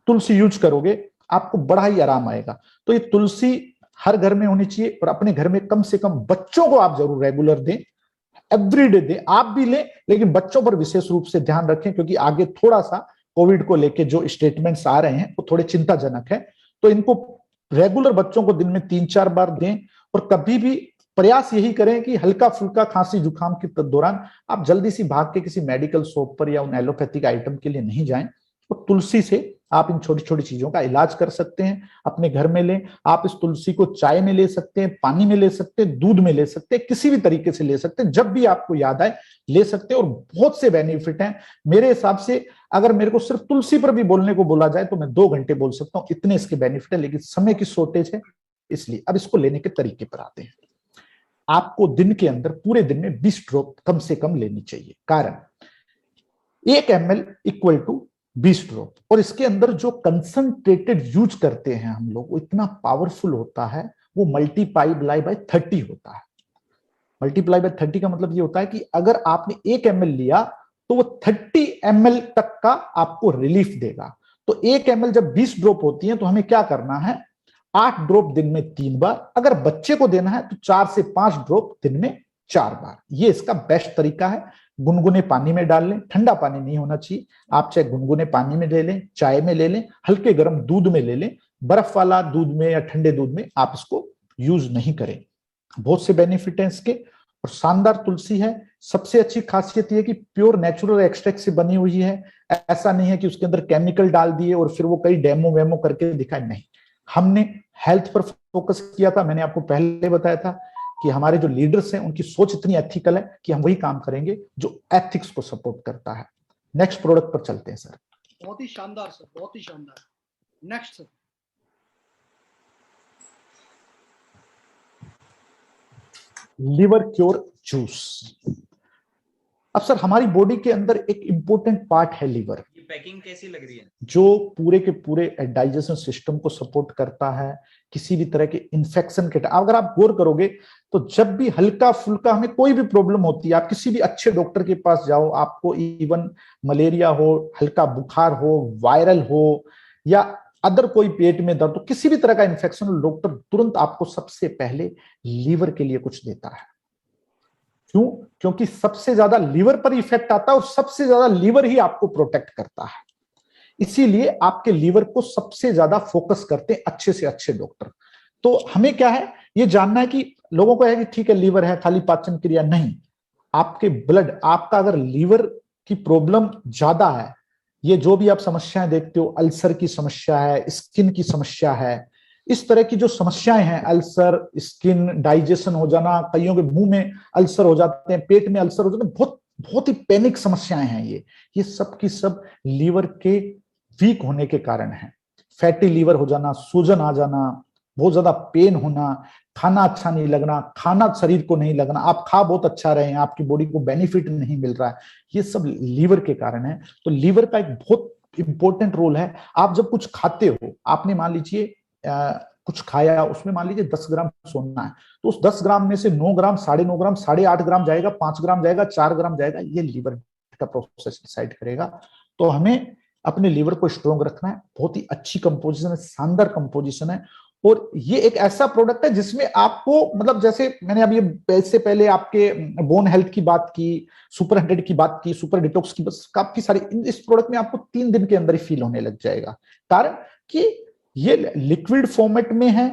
तुलसी यूज करोगे, आपको बड़ा ही आराम आएगा। तो ये तुलसी हर घर में होनी चाहिए, और अपने घर में कम से कम बच्चों को आप जरूर रेगुलर दें, एवरीडे दें। आप भी लें, लेकिन बच्चों पर विशेष रूप से ध्यान रखें, क्योंकि आगे थोड़ा सा कोविड को लेके जो स्टेटमेंट्स आ रहे हैं वो थोड़े चिंताजनक है। तो इनको रेगुलर बच्चों को दिन में 3-4 बार दें। और कभी भी प्रयास यही करें कि हल्का फुल्का खांसी जुकाम के दौरान आप जल्दी सी भाग के किसी मेडिकल शॉप पर या उन एलोपैथिक आइटम के लिए नहीं जाएं। और तुलसी से आप इन छोटी छोटी चीजों का इलाज कर सकते हैं, अपने घर में लें। आप इस तुलसी को चाय में ले सकते हैं, पानी में ले सकते हैं, दूध में ले सकते हैं, किसी भी तरीके से ले सकते हैं, जब भी आपको याद आए ले सकते हैं। और बहुत से बेनिफिट हैं मेरे हिसाब से। अगर मेरे को सिर्फ तुलसी पर भी बोलने को बोला जाए तो मैं 2 घंटे बोल सकता हूं, इतने इसके बेनिफिट है, लेकिन समय की शॉर्टेज है, इसलिए अब इसको लेने के तरीके पर आते हैं। आपको दिन के अंदर, पूरे दिन में 20 ड्रॉप कम से कम लेनी चाहिए, कारण 1 ml इक्वल टू 20 ड्रॉप। और इसके अंदर जो कंसंट्रेटेड यूज करते हैं हम लोग, वो इतना पावरफुल होता है, वो मल्टीप्लाई बाय 30 होता है। मल्टीप्लाई बाय 30 का मतलब ये होता है कि अगर आपने 1 ml लिया तो वो 30 ml तक का आपको रिलीफ देगा। तो 1 ml जब 20 ड्रॉप होती है तो हमें क्या करना है, 8 ड्रॉप दिन में 3 बार। अगर बच्चे को देना है तो 4 से 5 ड्रॉप दिन में 4 बार। ये इसका बेस्ट तरीका है। गुनगुने पानी में डाल लें, ठंडा पानी नहीं होना चाहिए। आप चाहे गुनगुने पानी में ले लें, चाय में ले लें, हल्के गर्म दूध में ले लें, बर्फ वाला दूध में या ठंडे दूध में आप इसको यूज नहीं करें। बहुत से बेनिफिट हैं इसके, और शानदार तुलसी है। सबसे अच्छी खासियत यह कि प्योर नेचुरल एक्सट्रैक्ट से बनी हुई है। ऐसा नहीं है कि उसके अंदर केमिकल डाल दिए और फिर वो कई डेमो वेमो करके दिखाए, नहीं। हमने हेल्थ पर फोकस किया था। मैंने आपको पहले बताया था कि हमारे जो लीडर्स हैं उनकी सोच इतनी एथिकल है कि हम वही काम करेंगे जो एथिक्स को सपोर्ट करता है। नेक्स्ट प्रोडक्ट पर चलते हैं सर। बहुत ही शानदार सर, बहुत ही शानदार। Next sir. Liver cure juice. अब सर हमारी बॉडी के अंदर एक इंपॉर्टेंट पार्ट है लिवर। ये पैकिंग कैसी लग रही है? जो पूरे के पूरे डाइजेशन सिस्टम को सपोर्ट करता है, किसी भी तरह के इन्फेक्शन के। अगर आप गौर करोगे तो जब भी हल्का फुल्का हमें कोई भी प्रॉब्लम होती है, आप किसी भी अच्छे डॉक्टर के पास जाओ, आपको इवन मलेरिया हो, हल्का बुखार हो, वायरल हो या अदर कोई पेट में दर्द हो, किसी भी तरह का इन्फेक्शन हो, डॉक्टर तुरंत आपको सबसे पहले लीवर के लिए कुछ देता है। क्यों? क्योंकि सबसे ज्यादा लीवर पर इफेक्ट आता है और सबसे ज्यादा लीवर ही आपको प्रोटेक्ट करता है। इसीलिए आपके लीवर को सबसे ज्यादा फोकस करते हैं अच्छे से अच्छे डॉक्टर। तो हमें क्या है, ये जानना है कि लोगों को है कि ठीक है लीवर है, खाली पाचन क्रिया नहीं। आपके ब्लड, आपका अगर लीवर की प्रॉब्लम ज्यादा है, ये जो भी आप समस्याएं देखते हो, अल्सर की समस्या है, स्किन की समस्या है, इस तरह की जो समस्याएं हैं, अल्सर, स्किन, डाइजेशन हो जाना, कईयों के मुंह में अल्सर हो जाते हैं, पेट में अल्सर हो जाते हैं, बहुत बहुत ही पैनिक समस्याएं हैं ये सब की सब लीवर के वीक होने के कारण है। फैटी लीवर हो जाना, सूजन आ जाना, बहुत ज्यादा पेन होना, खाना अच्छा नहीं लगना, खाना शरीर को नहीं लगना, आप खा बहुत अच्छा रहे हैं, आपकी बॉडी को बेनिफिट नहीं मिल रहा है, ये सब लीवर के कारण है। तो लीवर का एक बहुत इंपॉर्टेंट रोल है। आप जब कुछ खाते हो, आपने मान लीजिए कुछ खाया, उसमें मान लीजिए 10 ग्राम सोना है, तो उस 10 ग्राम में से 9 ग्राम, 9.5 ग्राम, 8.5 ग्राम जाएगा, 5 ग्राम जाएगा, 4 ग्राम जाएगा, ये लीवर का प्रोसेस डिसाइड करेगा। तो हमें अपने लीवर को स्ट्रॉन्ग रखना है। बहुत ही अच्छी कंपोजिशन है, शानदार कंपोजिशन है। और ये एक ऐसा प्रोडक्ट है जिसमें आपको, मतलब जैसे मैंने अभी इससे पहले आपके बोन हेल्थ की बात की, सुपर 100 की बात की, सुपर डिटॉक्स की, बस काफी सारी, इस प्रोडक्ट में आपको 3 दिन के अंदर ही फील होने लग जाएगा। कारण कि ये लिक्विड फॉर्मेट में है,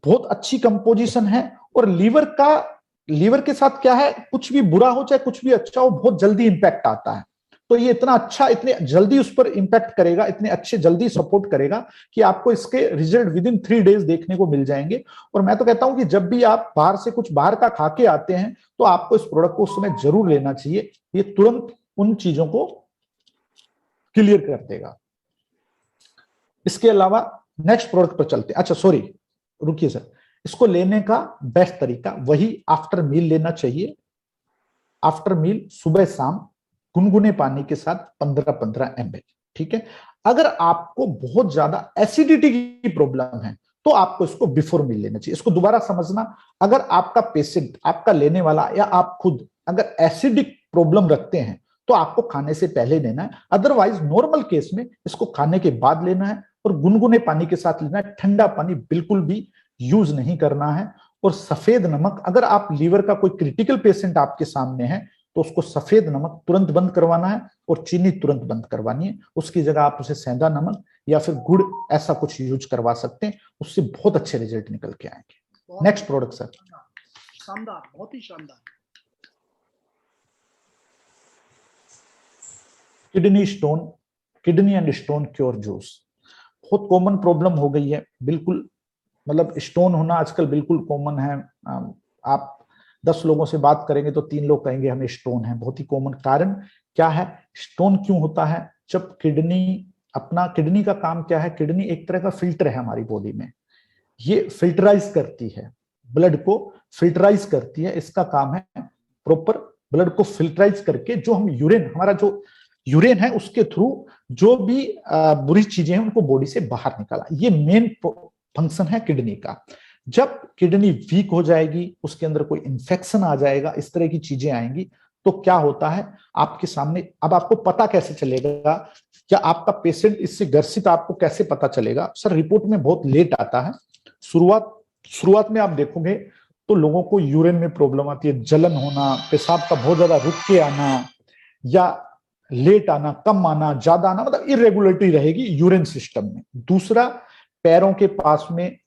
बहुत अच्छी कंपोजिशन है, और लीवर के साथ क्या है, कुछ भी बुरा हो चाहे कुछ भी अच्छा हो, बहुत जल्दी इंपैक्ट आता है। तो ये इतना अच्छा, इतने जल्दी उस पर इंपैक्ट करेगा, इतने अच्छे जल्दी सपोर्ट करेगा कि आपको इसके रिजल्ट विद इन 3 डेज देखने को मिल जाएंगे। और मैं तो कहता हूं कि जब भी आप बाहर से कुछ बाहर का खा के आते हैं तो आपको इस प्रोडक्ट को उस समय जरूर लेना चाहिए। ये तुरंत उन चीजों को क्लियर कर देगा। इसके अलावा नेक्स्ट प्रोडक्ट पर चलते हैं। अच्छा सॉरी, रुकिए सर, इसको लेने का बेस्ट तरीका वही आफ्टर मील लेना चाहिए। आफ्टर मील सुबह शाम गुनगुने पानी के साथ 15-15 ml, ठीक है। अगर आपको बहुत ज्यादा एसिडिटी की प्रॉब्लम है तो आपको इसको बिफोर मील लेना चाहिए। इसको दोबारा समझना, अगर आपका पेशेंट, आपका लेने वाला या आप खुद अगर एसिडिक प्रॉब्लम रखते हैं तो आपको खाने से पहले लेना है। अदरवाइज नॉर्मल केस में इसको खाने के बाद लेना है और गुनगुने पानी के साथ लेना है। ठंडा पानी बिल्कुल भी यूज नहीं करना है। और सफेद नमक, अगर आप लीवर का कोई क्रिटिकल पेशेंट आपके सामने है तो उसको सफेद नमक तुरंत बंद करवाना है और चीनी तुरंत बंद करवानी है। उसकी जगह आप उसे सेंधा नमक या फिर गुड़ ऐसा कुछ यूज करवा सकते हैं, उससे बहुत अच्छे रिजल्ट निकल के आएंगे। Next product sir. शानदार, बहुत ही शानदार। Kidney stone, kidney and stone cure juice बहुत कॉमन प्रॉब्लम हो गई है। बिल्कुल, मतलब स्टोन होना आजकल बिल्कुल कॉमन है। आप 10 लोगों से बात करेंगे तो 3 लोग कहेंगे हमें स्टोन है। बहुत ही कॉमन कारण क्या है, स्टोन क्यों होता है? जब किडनी का काम क्या है, किडनी एक तरह का फिल्टर है हमारी बॉडी में। ये फिल्टराइज करती है, ब्लड को फिल्टराइज करती है। इसका काम है प्रॉपर ब्लड को फिल्टराइज करके जो हम यूरिन, हमारा जो यूरिन है उसके थ्रू जो भी बुरी चीजें हैं उनको बॉडी से बाहर निकाला। ये मेन फंक्शन है किडनी का। जब किडनी वीक हो जाएगी, उसके अंदर कोई इंफेक्शन आ जाएगा, इस तरह की चीजें आएंगी, तो क्या होता है आपके सामने। अब आपको पता कैसे चलेगा, क्या आपका पेशेंट इससे ग्रसित, आपको कैसे पता चलेगा? सर रिपोर्ट में बहुत लेट आता है। शुरुआत में आप देखोगे तो लोगों को यूरिन में प्रॉब्लम आती है, जलन होना, पेशाब का बहुत ज्यादा रुक के आना या लेट आना, कम आना, ज्यादा आना, मतलब इरेगुलरिटी रहेगी यूरिन सिस्टम में। दूसरा, पैरों के पास में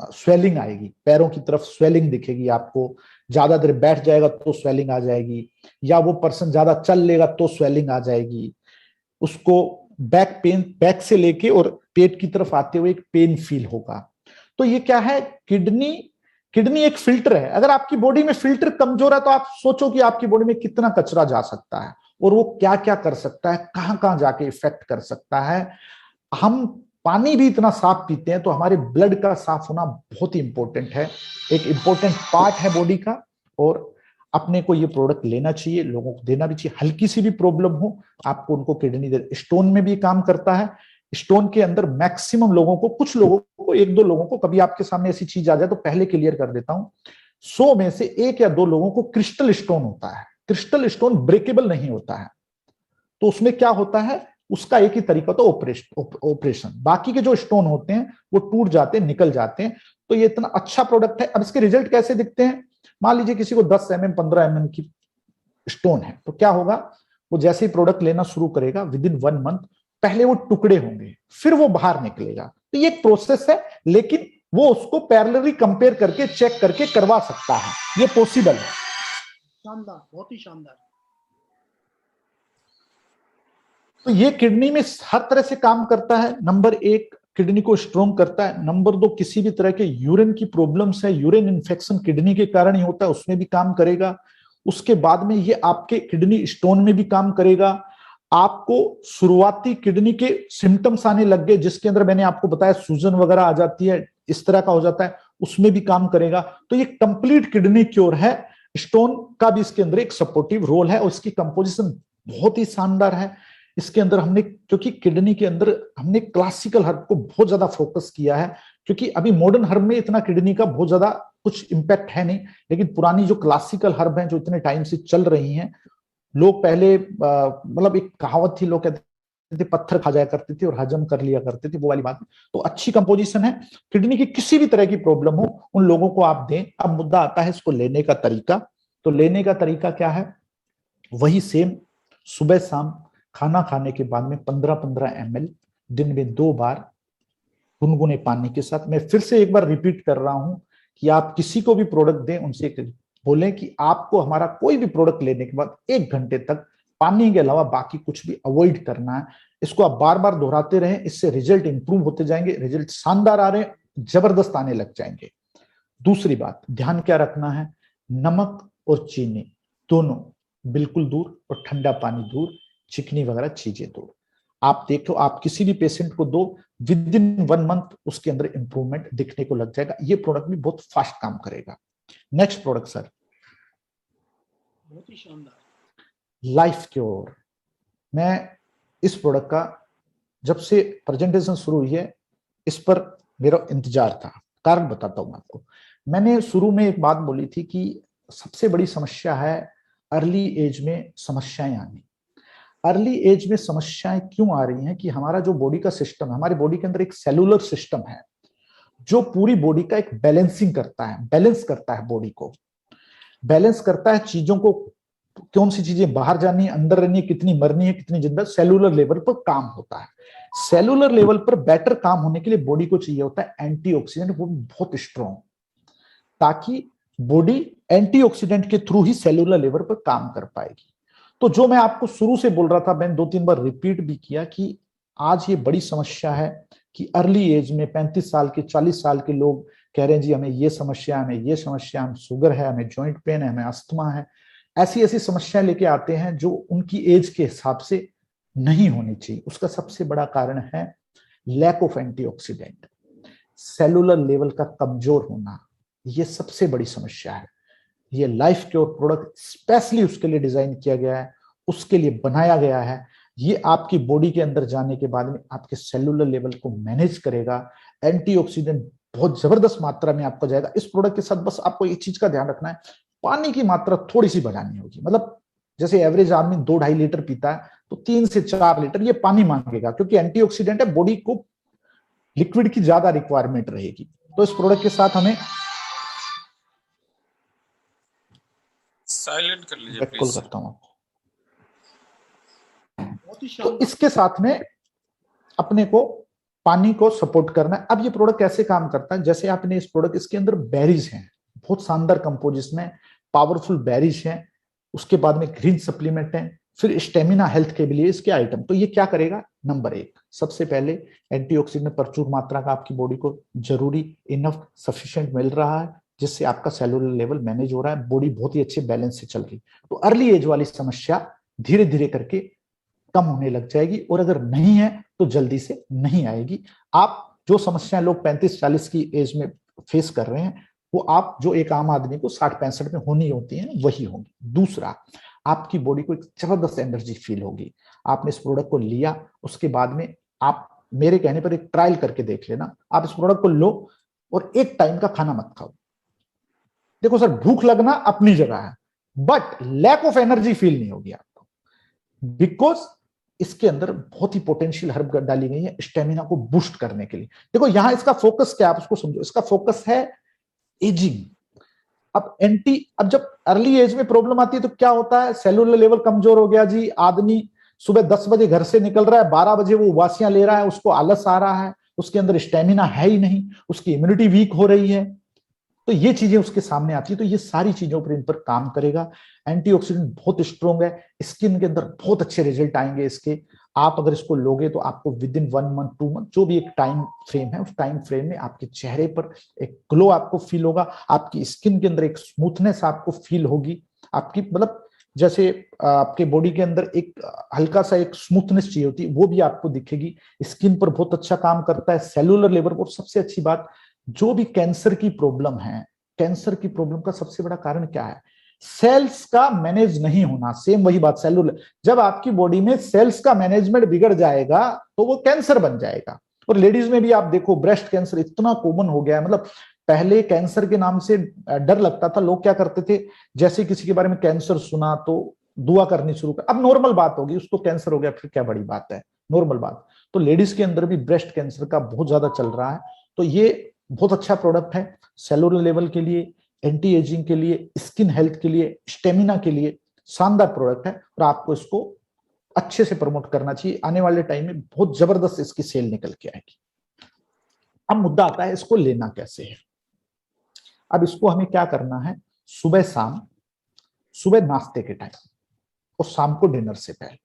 स्वेलिंग आएगी, पैरों की तरफ स्वेलिंग दिखेगी आपको, ज्यादा देर बैठ जाएगा तो स्वेलिंग आ जाएगी, या वो पर्सन ज्यादा चल लेगा तो स्वेलिंग आ जाएगी। उसको बैक पेन, बैक से लेके और पेट की तरफ आते हुए एक पेन फील होगा। तो ये क्या है, किडनी, किडनी एक फिल्टर है। अगर आपकी बॉडी में फिल्टर कमजोर है तो आप सोचो कि आपकी बॉडी में कितना कचरा जा सकता है और वो क्या क्या कर सकता है, कहां कहां जाके इफेक्ट कर सकता है। हम पानी भी इतना साफ पीते हैं तो हमारे ब्लड का साफ होना बहुत ही इंपॉर्टेंट है, एक इंपॉर्टेंट पार्ट है बॉडी का। और अपने को ये प्रोडक्ट लेना चाहिए, लोगों को देना भी चाहिए। हल्की सी भी प्रॉब्लम हो आपको उनको किडनी दे। स्टोन में भी काम करता है। स्टोन के अंदर मैक्सिमम लोगों को, कुछ लोगों को, एक दो लोगों को, कभी आपके सामने ऐसी चीज आ जाए तो पहले क्लियर कर देता हूं, 100 में से 1 या 2 लोगों को क्रिस्टल स्टोन होता है। क्रिस्टल स्टोन ब्रेकेबल नहीं होता है, तो उसमें क्या होता है, उसका एक ही तरीका होता है, ऑपरेशन। बाकी के जो स्टोन होते हैं वो टूट जाते हैं, निकल जाते हैं। तो ये इतना अच्छा प्रोडक्ट है। अब इसके रिजल्ट कैसे दिखते हैं, मान लीजिए किसी को 10 mm 15 mm की स्टोन है, तो क्या होगा, वो जैसे ही प्रोडक्ट लेना शुरू करेगा विद इन 1 मंथ पहले वो टुकड़े होंगे, फिर वो बाहर निकलेगा। तो ये एक प्रोसेस है, लेकिन वो उसको पैरेलली कंपेयर करके, चेक करके करवा सकता है, ये पॉसिबल है। शानदार, बहुत ही शानदार। तो ये किडनी में हर तरह से काम करता है। नंबर 1, किडनी को स्ट्रोंग करता है। नंबर 2, किसी भी तरह के यूरिन की प्रॉब्लम्स है, यूरिन इन्फेक्शन किडनी के कारण ही होता है, उसमें भी काम करेगा। उसके बाद में ये आपके किडनी स्टोन में भी काम करेगा। आपको शुरुआती किडनी के सिम्टम्स आने लग गए, जिसके अंदर मैंने आपको बताया सूजन वगैरह आ जाती है, इस तरह का हो जाता है, उसमें भी काम करेगा। तो ये कंप्लीट किडनी क्योर है। स्टोन का भी इसके अंदर एक सपोर्टिव रोल है और इसकी कंपोजिशन बहुत ही शानदार है। इसके अंदर हमने, क्योंकि किडनी के अंदर हमने क्लासिकल हर्ब को बहुत ज्यादा फोकस किया है, क्योंकि अभी मॉडर्न हर्ब में इतना किडनी का बहुत ज्यादा कुछ इंपैक्ट है नहीं, लेकिन पुरानी जो क्लासिकल हर्ब हैं जो इतने टाइम से चल रही हैं, लोग पहले मतलब एक कहावत थी, लोग कहते थे पत्थर खा जाया करते थे और हजम कर लिया करते थे, वो वाली बात। तो अच्छी कंपोजिशन है। किडनी की किसी भी तरह की प्रॉब्लम हो उन लोगों को आप दें। अब मुद्दा आता है इसको लेने का तरीका। तो लेने का तरीका क्या है, वही सेम, सुबह शाम खाना खाने के बाद में 15-15 ml दिन में 2 बार गुनगुने पानी के साथ। मैं फिर से एक बार रिपीट कर रहा हूं कि आप किसी को भी प्रोडक्ट दें, उनसे बोलें कि आपको हमारा कोई भी प्रोडक्ट लेने के बाद 1 घंटे तक पानी के अलावा बाकी कुछ भी अवॉइड करना है। इसको आप बार बार दोहराते रहें, इससे रिजल्ट इंप्रूव होते जाएंगे। रिजल्ट शानदार आ रहे हैं, जबरदस्त आने लग जाएंगे। दूसरी बात, ध्यान क्या रखना है, नमक और चीनी दोनों बिल्कुल दूर, और ठंडा पानी दूर, चिकनी वगैरह चीजें दूर। आप देखो, आप किसी भी पेशेंट को दो, विद इन 1 मंथ उसके अंदर इंप्रूवमेंट दिखने को लग जाएगा। ये प्रोडक्ट भी बहुत फास्ट काम करेगा। नेक्स्ट प्रोडक्ट सर, बहुत ही शानदार, लाइफ क्योर। मैं इस प्रोडक्ट का जब से प्रेजेंटेशन शुरू हुई है, इस पर मेरा इंतजार था। कारण बताता हूं आपको। मैंने शुरू में एक बात बोली थी कि सबसे बड़ी समस्या है अर्ली एज में समस्याएं आनी। अर्ली एज में समस्याएं क्यों आ रही हैं कि हमारा जो बॉडी का सिस्टम है, हमारी बॉडी के अंदर एक सेलुलर सिस्टम है जो पूरी बॉडी का एक बैलेंसिंग करता है, बैलेंस करता है, बॉडी को बैलेंस करता है, चीजों को, कौन सी चीजें बाहर जानी है, अंदर रहनी है, कितनी मरनी है, कितनी जिंदा, सेलुलर लेवल पर काम होता है। सेलुलर लेवल पर बेटर काम होने के लिए बॉडी को चाहिए होता है एंटीऑक्सीडेंट, वो भी बहुत स्ट्रॉन्ग, ताकि बॉडी एंटीऑक्सीडेंट के थ्रू ही सेलुलर लेवल पर काम कर पाएगी। तो जो मैं आपको शुरू से बोल रहा था, मैंने 2-3 बार रिपीट भी किया कि आज ये बड़ी समस्या है कि अर्ली एज में 35 साल के, 40 साल के लोग कह रहे हैं जी हमें ये समस्या, हमें ये समस्या, हमें शुगर है, हमें जॉइंट पेन है, हमें अस्थमा है। ऐसी ऐसी समस्याएं लेके आते हैं जो उनकी एज के हिसाब से नहीं होनी चाहिए। उसका सबसे बड़ा कारण है lack of antioxidant, cellular level का कमजोर होना। ये सबसे बड़ी समस्या है। ये लाइफ क्योर प्रोडक्ट स्पेशली उसके लिए डिजाइन किया गया है, उसके लिए बनाया गया है। ये आपकी बॉडी के अंदर जाने के बाद में आपके सेलुलर लेवल को मैनेज करेगा। एंटीऑक्सीडेंट बहुत जबरदस्त मात्रा में आपको जाएगा। इस प्रोडक्ट के साथ बस आपको एक चीज का ध्यान रखना है, पानी की मात्रा थोड़ी सी बढ़ानी होगी। मतलब जैसे एवरेज आदमी 2-2.5 लीटर पीता है, तो 3 से 4 लीटर ये पानी मांगेगा, क्योंकि एंटीऑक्सीडेंट है, बॉडी को लिक्विड की ज्यादा रिक्वायरमेंट रहेगी। तो इस प्रोडक्ट के साथ हमें साइलेंट कर लीजिए बैक कॉल प्लीज। करता हूं आपको। बहुत ही तो शानदार। इसके साथ में अपने को पानी को सपोर्ट करना है। अब ये प्रोडक्ट कैसे काम करता है, जैसे आपने इस प्रोडक्ट, इसके अंदर बेरीज हैं, बहुत शानदार कंपोजिशन है, पावरफुल बेरीज हैं, उसके बाद में ग्रीन सप्लीमेंट है, फिर स्टेमिना हेल्थ के लिए इसके आइटम। तो ये क्या करेगा, नंबर एक, सबसे पहले एंटीऑक्सीडेंट प्रचुर मात्रा का आपकी बॉडी को जरूरी इनफ सफिशिएंट मिल रहा है, जिससे आपका सेलुलर लेवल मैनेज हो रहा है, बॉडी बहुत ही अच्छे बैलेंस से चल रही। तो अर्ली एज वाली समस्या धीरे धीरे करके कम होने लग जाएगी, और अगर नहीं है तो जल्दी से नहीं आएगी। आप जो समस्याएं लोग 35-40 की एज में फेस कर रहे हैं, वो आप जो एक आम आदमी को 60-65 में होनी होती है वही होंगी। दूसरा, आपकी बॉडी को एक जबरदस्त एनर्जी फील होगी। आपने इस प्रोडक्ट को लिया, उसके बाद में आप मेरे कहने पर एक ट्रायल करके देख लेना। आप इस प्रोडक्ट को लो और एक टाइम का खाना मत खाओ। देखो सर, भूख लगना अपनी जगह है, but lack of energy feel नहीं होगी आपको, बिकॉज इसके अंदर बहुत ही पोटेंशियल हर्ब डाली गई है स्टेमिना को बूस्ट करने के लिए। देखो यहां इसका फोकस क्या, आप उसको समझो, इसका फोकस है एजिंग। अब जब अर्ली एज में प्रॉब्लम आती है तो क्या होता है, सेलुलर लेवल कमजोर हो गया जी, आदमी सुबह 10 बजे घर से निकल रहा है, 12 बजे वो उबासियां ले रहा है, उसको आलस आ रहा है, उसके अंदर स्टेमिना है ही नहीं, उसकी इम्यूनिटी वीक हो रही है। तो ये चीजें उसके सामने आती है, तो ये सारी चीजों पर इन पर काम करेगा। एंटीऑक्सीडेंट बहुत स्ट्रॉन्ग है, स्किन के अंदर बहुत अच्छे रिजल्ट आएंगे इसके। आप अगर इसको लोगे तो आपको विद इन 1 मंथ 2 मंथ जो भी एक टाइम फ्रेम है, उस टाइम फ्रेम में आपके चेहरे पर एक ग्लो आपको फील होगा, आपकी स्किन के अंदर एक स्मूथनेस आपको फील होगी, आपकी मतलब जैसे आपके बॉडी के अंदर एक हल्का सा एक स्मूथनेस चाहिए होती है, वो भी आपको दिखेगी। स्किन पर बहुत अच्छा काम करता है, सेलुलर लेवल पर। सबसे अच्छी बात, जो भी कैंसर की प्रॉब्लम है, कैंसर की प्रॉब्लम का सबसे बड़ा कारण क्या है, सेल्स का मैनेज नहीं होना। सेम वही बात सेलुलर, जब आपकी बॉडी में सेल्स का मैनेजमेंट बिगड़ जाएगा तो वो कैंसर बन जाएगा। और लेडीज में भी आप देखो, ब्रेस्ट कैंसर इतना कॉमन हो गया है। मतलब पहले कैंसर के नाम से डर लगता था, लोग क्या करते थे, जैसे किसी के बारे में कैंसर सुना तो दुआ करनी शुरू कर। अब नॉर्मल बात होगी, उसको कैंसर हो गया फिर क्या बड़ी बात है, नॉर्मल बात। तो लेडीज के अंदर भी ब्रेस्ट कैंसर का बहुत ज्यादा चल रहा है। तो ये बहुत अच्छा प्रोडक्ट है सेलुलर लेवल के लिए, एंटी एजिंग के लिए, स्किन हेल्थ के लिए, स्टेमिना के लिए शानदार प्रोडक्ट है, और आपको इसको अच्छे से प्रमोट करना चाहिए। आने वाले टाइम में बहुत जबरदस्त इसकी सेल निकल के आएगी। अब मुद्दा आता है इसको लेना कैसे है। अब इसको हमें क्या करना है, सुबह शाम, सुबह नाश्ते के टाइम और शाम को डिनर से पहले।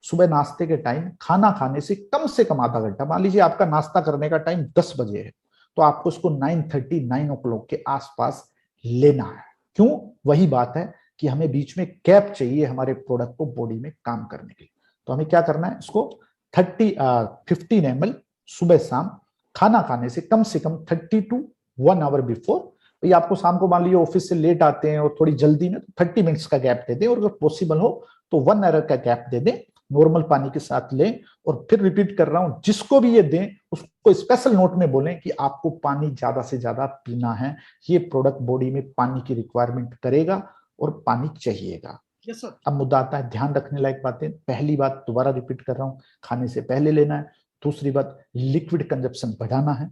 सुबह नाश्ते के टाइम, खाना खाने से कम आधा घंटा, मान लीजिए आपका नाश्ता करने का टाइम 10 बजे है, तो आपको इसको 9:30 9 o'clock के आसपास लेना है। क्यों, वही बात है कि हमें बीच में गैप चाहिए हमारे प्रोडक्ट को बॉडी में काम करने के लिए। तो हमें क्या करना है, इसको 15 ml सुबह शाम, खाना खाने से कम 30 to 1 hour बिफोर। ये आपको शाम को मान लीजिए ऑफिस से लेट आते हैं और थोड़ी जल्दी में, 30 मिनट्स का गैप दे दें, और अगर पॉसिबल हो तो 1 hour का गैप दे दें, नॉर्मल पानी के साथ लें। और फिर रिपीट कर रहा हूं, जिसको भी ये दें उसको स्पेशल नोट में बोलें कि आपको पानी ज्यादा से ज्यादा पीना है। ये प्रोडक्ट बॉडी में पानी की रिक्वायरमेंट करेगा और पानी चाहिएगा। Yes sir. अब मुद्दा आता है ध्यान रखने लायक बातें। पहली बात दोबारा रिपीट कर रहा हूं, खाने से पहले लेना है। दूसरी बात, लिक्विड कंजप्शन बढ़ाना है।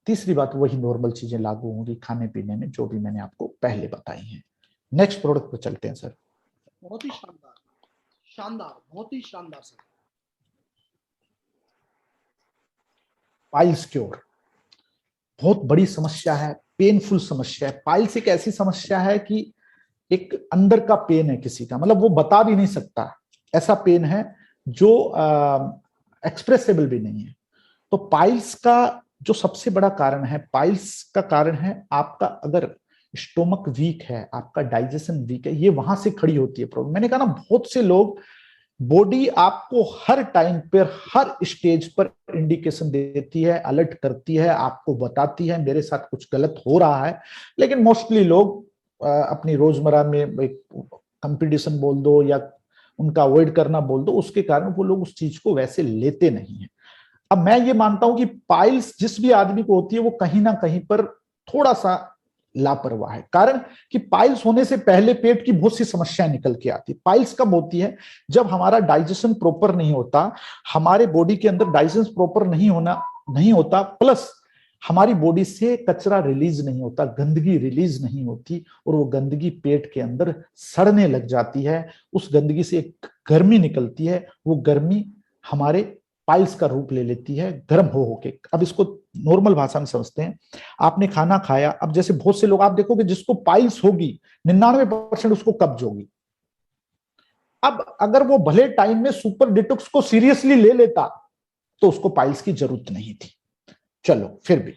तीसरी बात, वही नॉर्मल चीजें लागू होंगी खाने पीने में जो भी मैंने आपको पहले बताई हैं। नेक्स्ट प्रोडक्ट पे चलते हैं सर। बहुत ही शानदार, शानदार, बहुत ही शानदार सर। पाइल्स क्योर बहुत बड़ी समस्या है, पेनफुल समस्या है। पाइल्स एक ऐसी समस्या है कि एक अंदर का पेन है किसी का, मतलब वो बता भी नहीं सकता, ऐसा पेन है जो एक्सप्रेसेबल भी नहीं है। तो पाइल्स का जो सबसे बड़ा कारण है, पाइल्स का कारण है आपका अगर स्टोमक वीक है, आपका डाइजेशन वीक है, ये वहां से खड़ी होती है प्रॉब्लम। मैंने कहा ना, बहुत से लोग, बॉडी आपको हर टाइम पर हर स्टेज पर इंडिकेशन देती है, अलर्ट करती है, आपको बताती है मेरे साथ कुछ गलत हो रहा है। लेकिन मोस्टली लोग अपनी रोजमर्रा में एक कंपटीशन बोल दो या उनका अवॉइड करना बोल दो, उसके कारण वो लोग उस चीज को वैसे लेते नहीं है। अब मैं ये मानता हूं कि पाइल्स जिस भी आदमी को होती है वो कहीं ना कहीं पर थोड़ा सा लापरवाह है। कारण कि पाइल्स होने से पहले पेट की बहुत सी समस्याएं निकल के आती। पाइल्स कब होती है, जब हमारा डाइजेशन प्रॉपर नहीं होता, हमारे बॉडी के अंदर डाइजेशन प्रॉपर नहीं होता, प्लस हमारी बॉडी से कचरा रिलीज नहीं होता, गंदगी रिलीज नहीं होती, और वो गंदगी पेट के अंदर सड़ने लग जाती है। उस गंदगी से एक गर्मी निकलती है, वो गर्मी हमारे पाइल्स का रूप ले लेती है गर्म हो होके। अब इसको नॉर्मल भाषा में समझते हैं। आपने खाना खाया, अब जैसे बहुत से लोग आप देखोगे जिसको पाइल्स होगी 99% उसको कब्ज होगी। अब अगर वो भले टाइम में सुपर डिटॉक्स को सीरियसली ले लेता तो उसको पाइल्स की जरूरत नहीं थी। चलो फिर भी,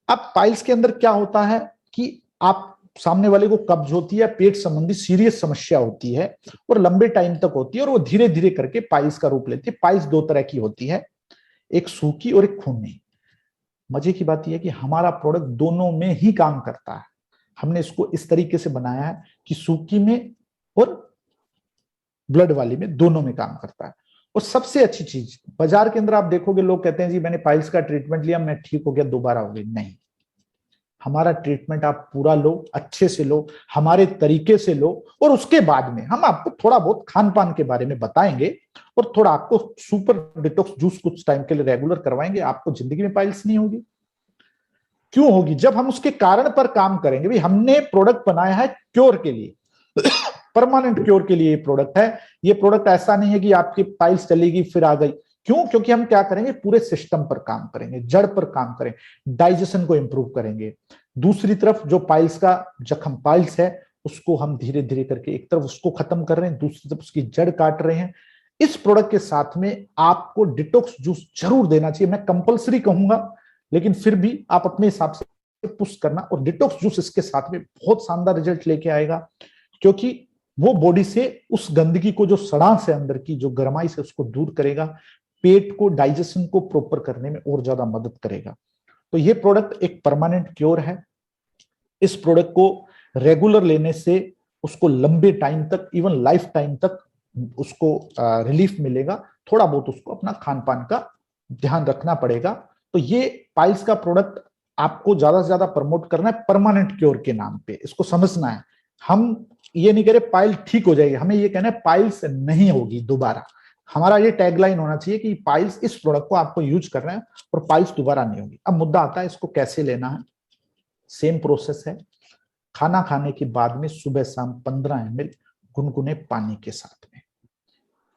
अब पाइल्स के अंदर क्या होता है कि आप सामने वाले को कब्ज होती है, पेट संबंधी सीरियस समस्या होती है और लंबे टाइम तक होती है और वो धीरे धीरे करके पाइल्स का रूप लेती है। पाइल्स दो तरह की होती है, एक सूखी और एक खूनी। मजे की बात यह है कि हमारा प्रोडक्ट दोनों में ही काम करता है। हमने इसको इस तरीके से बनाया है कि सूखी में और ब्लड वाली में, दोनों में काम करता है। और सबसे अच्छी चीज, बाजार के अंदर आप देखोगे लोग कहते हैं जी मैंने पाइल्स का ट्रीटमेंट लिया, मैं ठीक हो गया, दोबारा हो गई। नहीं, हमारा ट्रीटमेंट आप पूरा लो, अच्छे से लो, हमारे तरीके से लो, और उसके बाद में हम आपको थोड़ा बहुत खान पान के बारे में बताएंगे और थोड़ा आपको सुपर डिटॉक्स जूस कुछ टाइम के लिए रेगुलर करवाएंगे। आपको जिंदगी में पाइल्स नहीं होगी। क्यों होगी? जब हम उसके कारण पर काम करेंगे। भाई हमने प्रोडक्ट बनाया है क्योर के लिए, परमानेंट क्योर के लिए ये प्रोडक्ट है। ये प्रोडक्ट ऐसा नहीं है कि आपकी पाइल्स चलेगी फिर आ गई। क्यों? क्योंकि हम क्या करेंगे, पूरे सिस्टम पर काम करेंगे, जड़ पर काम करेंगे, डाइजेशन को इंप्रूव करेंगे। दूसरी तरफ जो पाइल्स का जख्म पाइल्स है उसको हम धीरे धीरे करके एक तरफ उसको खत्म कर रहे हैं, दूसरी तरफ उसकी जड़ काट रहे हैं। इस प्रोडक्ट के साथ में आपको डिटॉक्स जूस जरूर देना चाहिए। मैं कंपलसरी कहूंगा, लेकिन फिर भी आप अपने हिसाब से पुश करना। और डिटॉक्स जूस इसके साथ में बहुत शानदार रिजल्ट लेके आएगा, क्योंकि वो बॉडी से उस गंदगी को, जो सड़ांस है अंदर की, जो गरमाई से, उसको दूर करेगा, पेट को, डाइजेशन को प्रॉपर करने में और ज्यादा मदद करेगा। तो ये प्रोडक्ट एक परमानेंट क्योर है। इस प्रोडक्ट को रेगुलर लेने से उसको लंबे टाइम तक, इवन लाइफ टाइम तक उसको रिलीफ मिलेगा। थोड़ा बहुत उसको अपना खान पान का ध्यान रखना पड़ेगा। तो ये पाइल्स का प्रोडक्ट आपको ज्यादा से ज्यादा प्रमोट करना है परमानेंट क्योर के नाम पे। इसको समझना है, हम ये नहीं कह रहे पाइल ठीक हो जाएगी, हमें ये कहना है पाइल्स नहीं होगी दोबारा। हमारा ये टैगलाइन होना चाहिए कि पाइल्स, इस प्रोडक्ट को आपको यूज कर रहे हैं और पाइल्स दोबारा नहीं होगी। अब मुद्दा आता है इसको कैसे लेना है। सेम प्रोसेस है। खाना खाने के बाद में सुबह शाम 15 ml गुनगुने पानी के साथ में।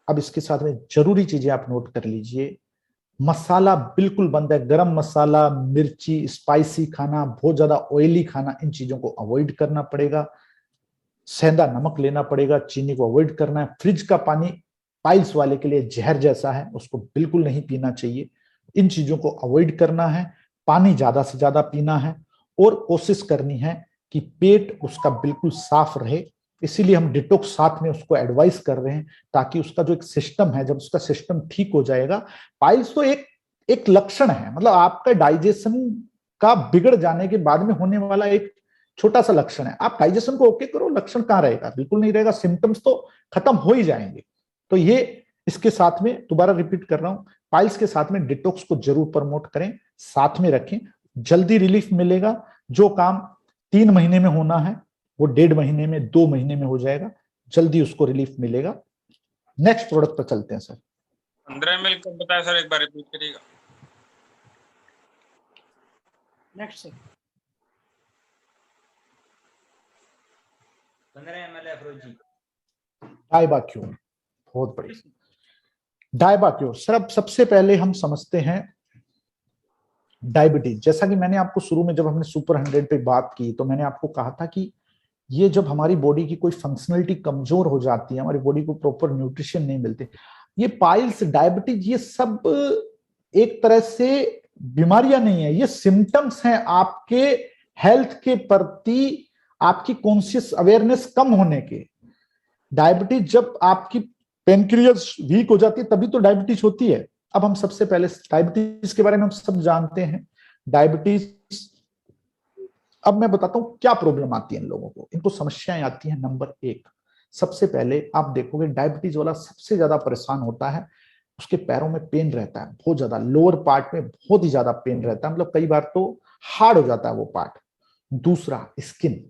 अब इसके साथ में जरूरी चीजें आप नोट कर लीजिए। मसाला बिल्कुल बंद है। गरम मसाला, मिर्ची, स्पाइसी खाना, बहुत ज्यादा ऑयली खाना, इन चीजों को अवॉइड करना पड़ेगा। सेंधा नमक लेना पड़ेगा, चीनी को अवॉइड करना है। फ्रिज का पानी पाइल्स वाले के लिए जहर जैसा है, उसको बिल्कुल नहीं पीना चाहिए। इन चीजों को अवॉइड करना है। पानी ज्यादा से ज्यादा पीना है और कोशिश करनी है कि पेट उसका बिल्कुल साफ रहे। इसीलिए हम डिटॉक्स साथ में उसको एडवाइस कर रहे हैं, ताकि उसका जो एक सिस्टम है, जब उसका सिस्टम ठीक हो जाएगा। पाइल्स तो एक लक्षण है, मतलब आपका डाइजेशन का बिगड़ जाने के बाद में होने वाला एक छोटा सा लक्षण है। आप डाइजेशन को ओके करो, लक्षण कहां रहेगा? बिल्कुल नहीं रहेगा। सिम्टम्स तो खत्म हो ही जाएंगे। तो ये इसके साथ में, दोबारा रिपीट कर रहा हूं, पाइल्स के साथ में डिटॉक्स को जरूर प्रमोट करें, साथ में रखें। जल्दी रिलीफ मिलेगा। जो काम 3 महीने में होना है वो 1.5 महीने में, 2 महीने में हो जाएगा। जल्दी उसको रिलीफ मिलेगा। नेक्स्ट प्रोडक्ट पर चलते हैं सर। 15 ml कब बताया सर, एक बार रिपीट करिएगा। Next sir. 15 ml एफ्रोजी। डाइबा क्योर, बहुत बढ़िया। डाइबा क्योर सर, अब सबसे पहले हम समझते हैं डायबिटीज। जैसा कि मैंने आपको शुरू में, जब हमने सुपर 100 पे बात की, तो मैंने आपको कहा था कि ये जब हमारी बॉडी की कोई फंक्शनलिटी कमजोर हो जाती है, हमारी बॉडी को प्रॉपर न्यूट्रिशन नहीं मिलते, ये पाइल्स, डायबिटीज, ये सब एक तरह से बीमारियां नहीं है, ये सिम्टम्स हैं आपके हेल्थ के प्रति आपकी कॉन्शियस अवेयरनेस कम होने के। डायबिटीज, जब आपकी पेनक्रियास वीक हो जाती है तभी तो डायबिटीज होती है। अब हम सबसे पहले डायबिटीज के बारे में हम सब जानते हैं। डायबिटीज, अब मैं बताता हूं क्या प्रॉब्लम आती है इन लोगों को, इनको समस्याएं आती हैं। नंबर 1, सबसे पहले आप देखोगे डायबिटीज वाला सबसे ज्यादा परेशान होता है, उसके पैरों में पेन रहता है बहुत ज्यादा, लोअर पार्ट में बहुत ही ज्यादा पेन रहता है, मतलब कई बार तो हार्ड हो जाता है वो पार्ट। दूसरा, स्किन,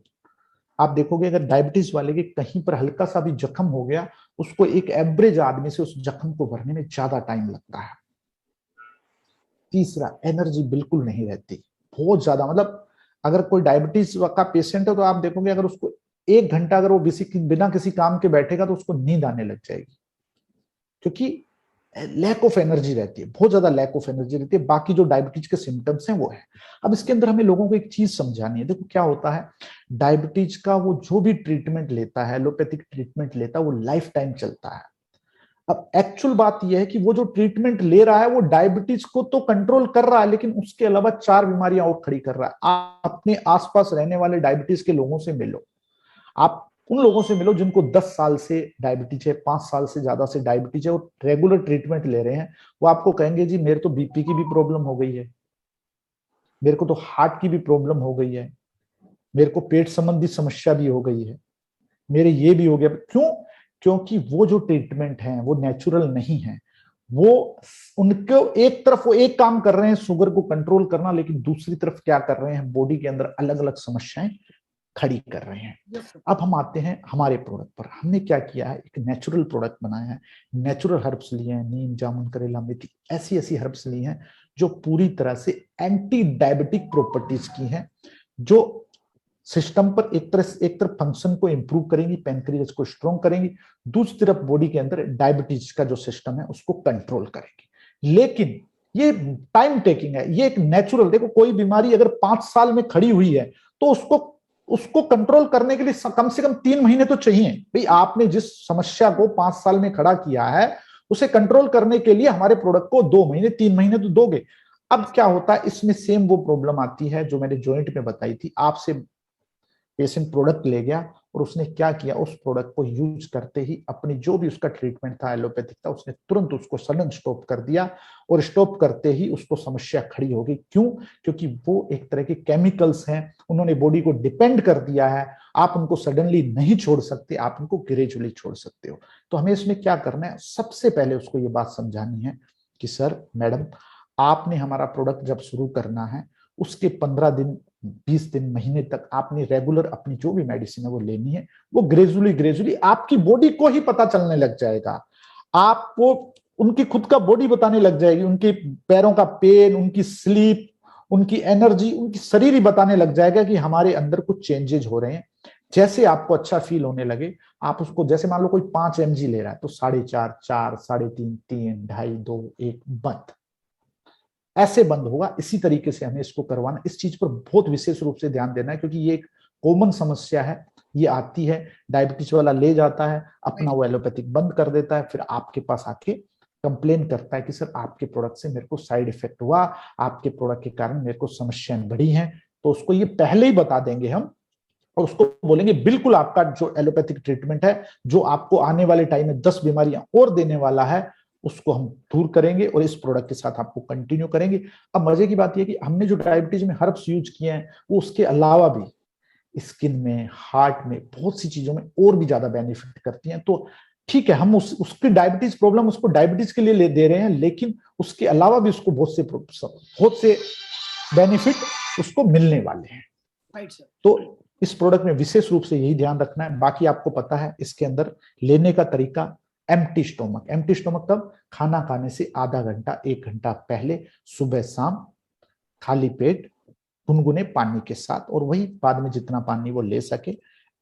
आप देखोगे अगर डायबिटीज वाले के कहीं पर हल्का सा भी जख्म हो गया, उसको एक एवरेज आदमी से उस जख्म को भरने में ज्यादा टाइम लगता है। तीसरा, एनर्जी बिल्कुल नहीं रहती, बहुत ज्यादा, मतलब अगर कोई डायबिटीज का पेशेंट है तो आप देखोगे अगर उसको 1 घंटा अगर वो बिना किसी काम के बैठेगा तो उसको नींद आने लग जाएगी, क्योंकि लैक ऑफ एनर्जी रहती है, बहुत ज्यादा लैक ऑफ एनर्जी रहती है। बाकी जो डायबिटीज के सिम्टम्स हैं वो है। अब इसके अंदर हमें लोगों को एक चीज समझानी है। देखो क्या होता है, डायबिटीज का वो जो भी ट्रीटमेंट लेता है, एलोपैथिक ट्रीटमेंट लेता है, वो लाइफ टाइम चलता है। अब एक्चुअल बात यह है कि वो जो ट्रीटमेंट ले रहा है वो डायबिटीज को तो कंट्रोल कर रहा है, लेकिन उसके अलावा 4 बीमारियां और खड़ी कर रहा है। आप अपने आसपास रहने वाले डायबिटीज के लोगों से मिलो, आप उन लोगों से मिलो जिनको 10 साल से डायबिटीज है, 5 साल से ज्यादा से डायबिटीज है, और रेगुलर ट्रीटमेंट ले रहे हैं। वो आपको कहेंगे जी मेरे तो बीपी की भी प्रॉब्लम हो गई है, मेरे को तो हार्ट की भी प्रॉब्लम हो गई है, मेरे को पेट संबंधी समस्या भी हो गई है, मेरे ये भी हो गया। क्यों? क्योंकि वो जो ट्रीटमेंट है वो नेचुरल नहीं है। वो उनको एक तरफ वो एक काम कर रहे हैं शुगर को कंट्रोल करना, लेकिन दूसरी तरफ क्या कर रहे हैं, बॉडी के अंदर अलग अलग समस्याएं खड़ी कर रहे हैं। अब हम आते हैं हमारे प्रोडक्ट पर। हमने क्या किया है, एक नेचुरल प्रोडक्ट बनाया है। नेचुरल हर्ब्स लिए हैं, नीम, जामुन, करेला, मेथी, ऐसी ऐसी हर्ब्स ली हैं जो पूरी तरह से एंटी डायबिटिक प्रॉपर्टीज की हैं, जो सिस्टम पर एक तरफ फंक्शन को इंप्रूव करेंगी, पैनक्रियाज को स्ट्रॉन्ग करेंगी, दूसरी तरफ बॉडी के अंदर डायबिटीज का जो सिस्टम है उसको कंट्रोल करेंगी। लेकिन ये टाइम टेकिंग है, ये एक नेचुरल, देखो कोई बीमारी अगर 5 साल में खड़ी हुई है तो उसको उसको कंट्रोल करने के लिए कम से कम 3 महीने तो चाहिए। भाई आपने जिस समस्या को 5 साल में खड़ा किया है उसे कंट्रोल करने के लिए हमारे प्रोडक्ट को 2 महीने 3 महीने तो दोगे। अब क्या होता है, इसमें सेम वो प्रॉब्लम आती है जो मैंने जॉइंट में बताई थी। आपसे पेशेंट प्रोडक्ट ले गया और उसने क्या किया, उस प्रोडक्ट को यूज करते ही अपनी जो भी उसका ट्रीटमेंट था एलोपैथिक था, उसने तुरंत उसको सडन स्टॉप कर दिया, और स्टॉप करते ही उसको समस्या खड़ी हो गई। क्यों? क्योंकि वो एक तरह के केमिकल्स हैं, उन्होंने बॉडी को डिपेंड कर दिया है। आप उनको सडनली नहीं छोड़ सकते, आप उनको ग्रेजुअली छोड़ सकते हो। तो हमें इसमें क्या करना है, सबसे पहले उसको ये बात समझानी है कि सर मैडम, आपने हमारा प्रोडक्ट जब शुरू करना है उसके 15 दिन, 20 दिन, महीने तक आपने रेगुलर अपनी जो भी मेडिसिन है वो लेनी है। वो ग्रेजुअली ग्रेजुअली आपकी बॉडी को ही पता चलने लग जाएगा, आपको उनकी खुद का बॉडी बताने लग जाएगी, उनके पैरों का पेन, उनकी स्लीप, उनकी एनर्जी, उनकी शरीर ही बताने लग जाएगा कि हमारे अंदर कुछ चेंजेस हो रहे हैं। जैसे आपको अच्छा फील होने लगे, आप उसको, जैसे मान लो कोई 5 mg ले रहा है तो 4.5, 4, 3.5, 3, 2.5, 2, 1 बंद, ऐसे बंद होगा। इसी तरीके से हमें इसको करवाना। इस चीज पर बहुत विशेष रूप से ध्यान देना है, क्योंकि ये एक कॉमन समस्या है। ये आती है, डायबिटीज वाला ले जाता है अपना, वो एलोपैथिक बंद कर देता है, फिर आपके पास आके कंप्लेन करता है कि सर आपके प्रोडक्ट से मेरे को साइड इफेक्ट हुआ, आपके प्रोडक्ट के कारण मेरे को समस्याएं बढ़ी हैं। तो उसको ये पहले ही बता देंगे हम, और उसको बोलेंगे बिल्कुल आपका जो एलोपैथिक ट्रीटमेंट है, जो आपको आने वाले टाइम में 10 बीमारियां और देने वाला है, उसको हम दूर करेंगे और इस प्रोडक्ट के साथ आपको कंटिन्यू करेंगे। अब मजे की बात यह कि हमने जो डायबिटीज में हर्ब्स यूज किए हैं वो उसके अलावा भी स्किन में, हार्ट में, बहुत सी चीजों में और भी ज्यादा बेनिफिट करती हैं। तो ठीक है, हम उसकी डायबिटीज प्रॉब्लम उसको डायबिटीज के लिए दे रहे हैं, लेकिन उसके अलावा भी उसको बहुत से बेनिफिट उसको मिलने वाले हैं। Right sir. तो इस प्रोडक्ट में विशेष रूप से यही ध्यान रखना है। बाकी आपको पता है इसके अंदर लेने का तरीका, एम्प्टी स्टोमक। एम्प्टी स्टोमक कब? खाना खाने से आधा घंटा 1 घंटा पहले, सुबह शाम, खाली पेट, गुनगुने पानी के साथ, और वही बाद में जितना पानी वो ले सके।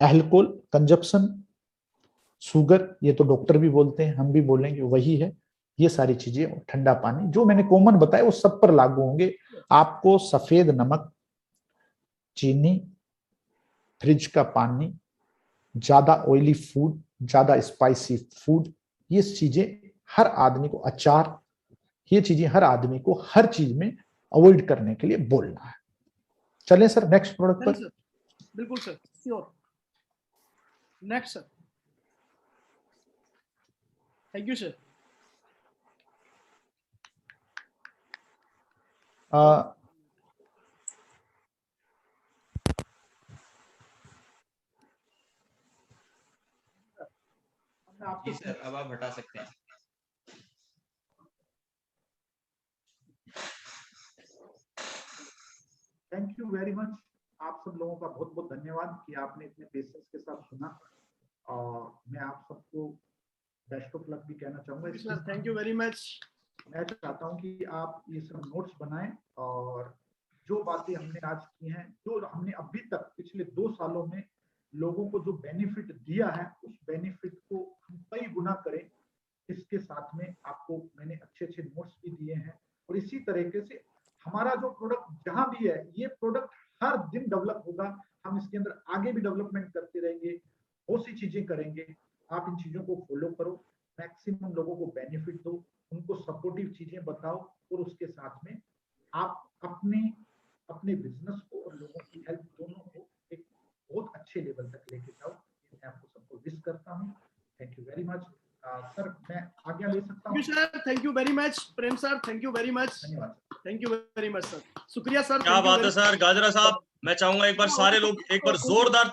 अल्कोहल कंजप्शन, शुगर, ये तो डॉक्टर भी बोलते हैं, हम भी बोलेंगे वही है। ये सारी चीजें, ठंडा पानी, जो मैंने कॉमन बताया वो सब पर लागू होंगे। आपको सफेद नमक, चीनी, फ्रिज का पानी, ज्यादा ऑयली फूड, ज्यादा स्पाइसी फूड, ये चीजें हर आदमी को, अचार, ये चीजें हर आदमी को हर चीज में अवॉइड करने के लिए बोलना है। चलें सर नेक्स्ट प्रोडक्ट पर। सर बिल्कुल sir, sure. Next sir. Thank you sir. जी सर, अब आप हटा सकते हैं। Thank you very much. आप सब लोगों का बहुत बहुत धन्यवाद कि आपने इतने पेशेंस के साथ सुना, और मैं आप सबको बेस्ट ऑफ लक भी कहना चाहूंगा। Sir thank you very much. मैं चाहता हूं कि आप ये सब नोट्स बनाएं, और जो बातें हमने आज की हैं, जो हमने अभी तक पिछले 2 सालों में लोगों को जो बेनिफिट दिया है, उस बेनिफिट को हम कई गुना करें, इसके साथ में आपको मैंने अच्छे अच्छे नोट्स भी दिए हैं, और इसी तरीके से हमारा जो प्रोडक्ट जहां भी है, ये प्रोडक्ट हर दिन डेवलप होगा, हम इसके अंदर आगे भी डेवलपमेंट करते रहेंगे, बहुत सी चीजें करेंगे। आप इन चीजों को फॉलो करो, मैक्सिमम लोगों को बेनिफिट दो, उनको सपोर्टिव चीजें बताओ, और उसके साथ में आप अपने बिजनेस को और लोगों की हेल्प दोनों को एक बहुत अच्छे लेवल तक लेके जाओ। मैं आपको सबको विश करता हूँ। Thank you very much. Sir मैं आज्ञा ले सकता हूँ? Sir thank you very much Prem sir, thank you very much, धन्यवाद। Thank you very much sir, शुक्रिया सर। क्या बात है सर गाजरा साहब, मैं चाहूंगा एक बार सारे लोग एक बार जोरदार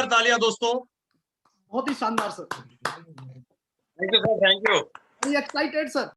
तालियां दोस्तों। बहुत ही शानदार sir, thank you sir, thank you. Very excited sir.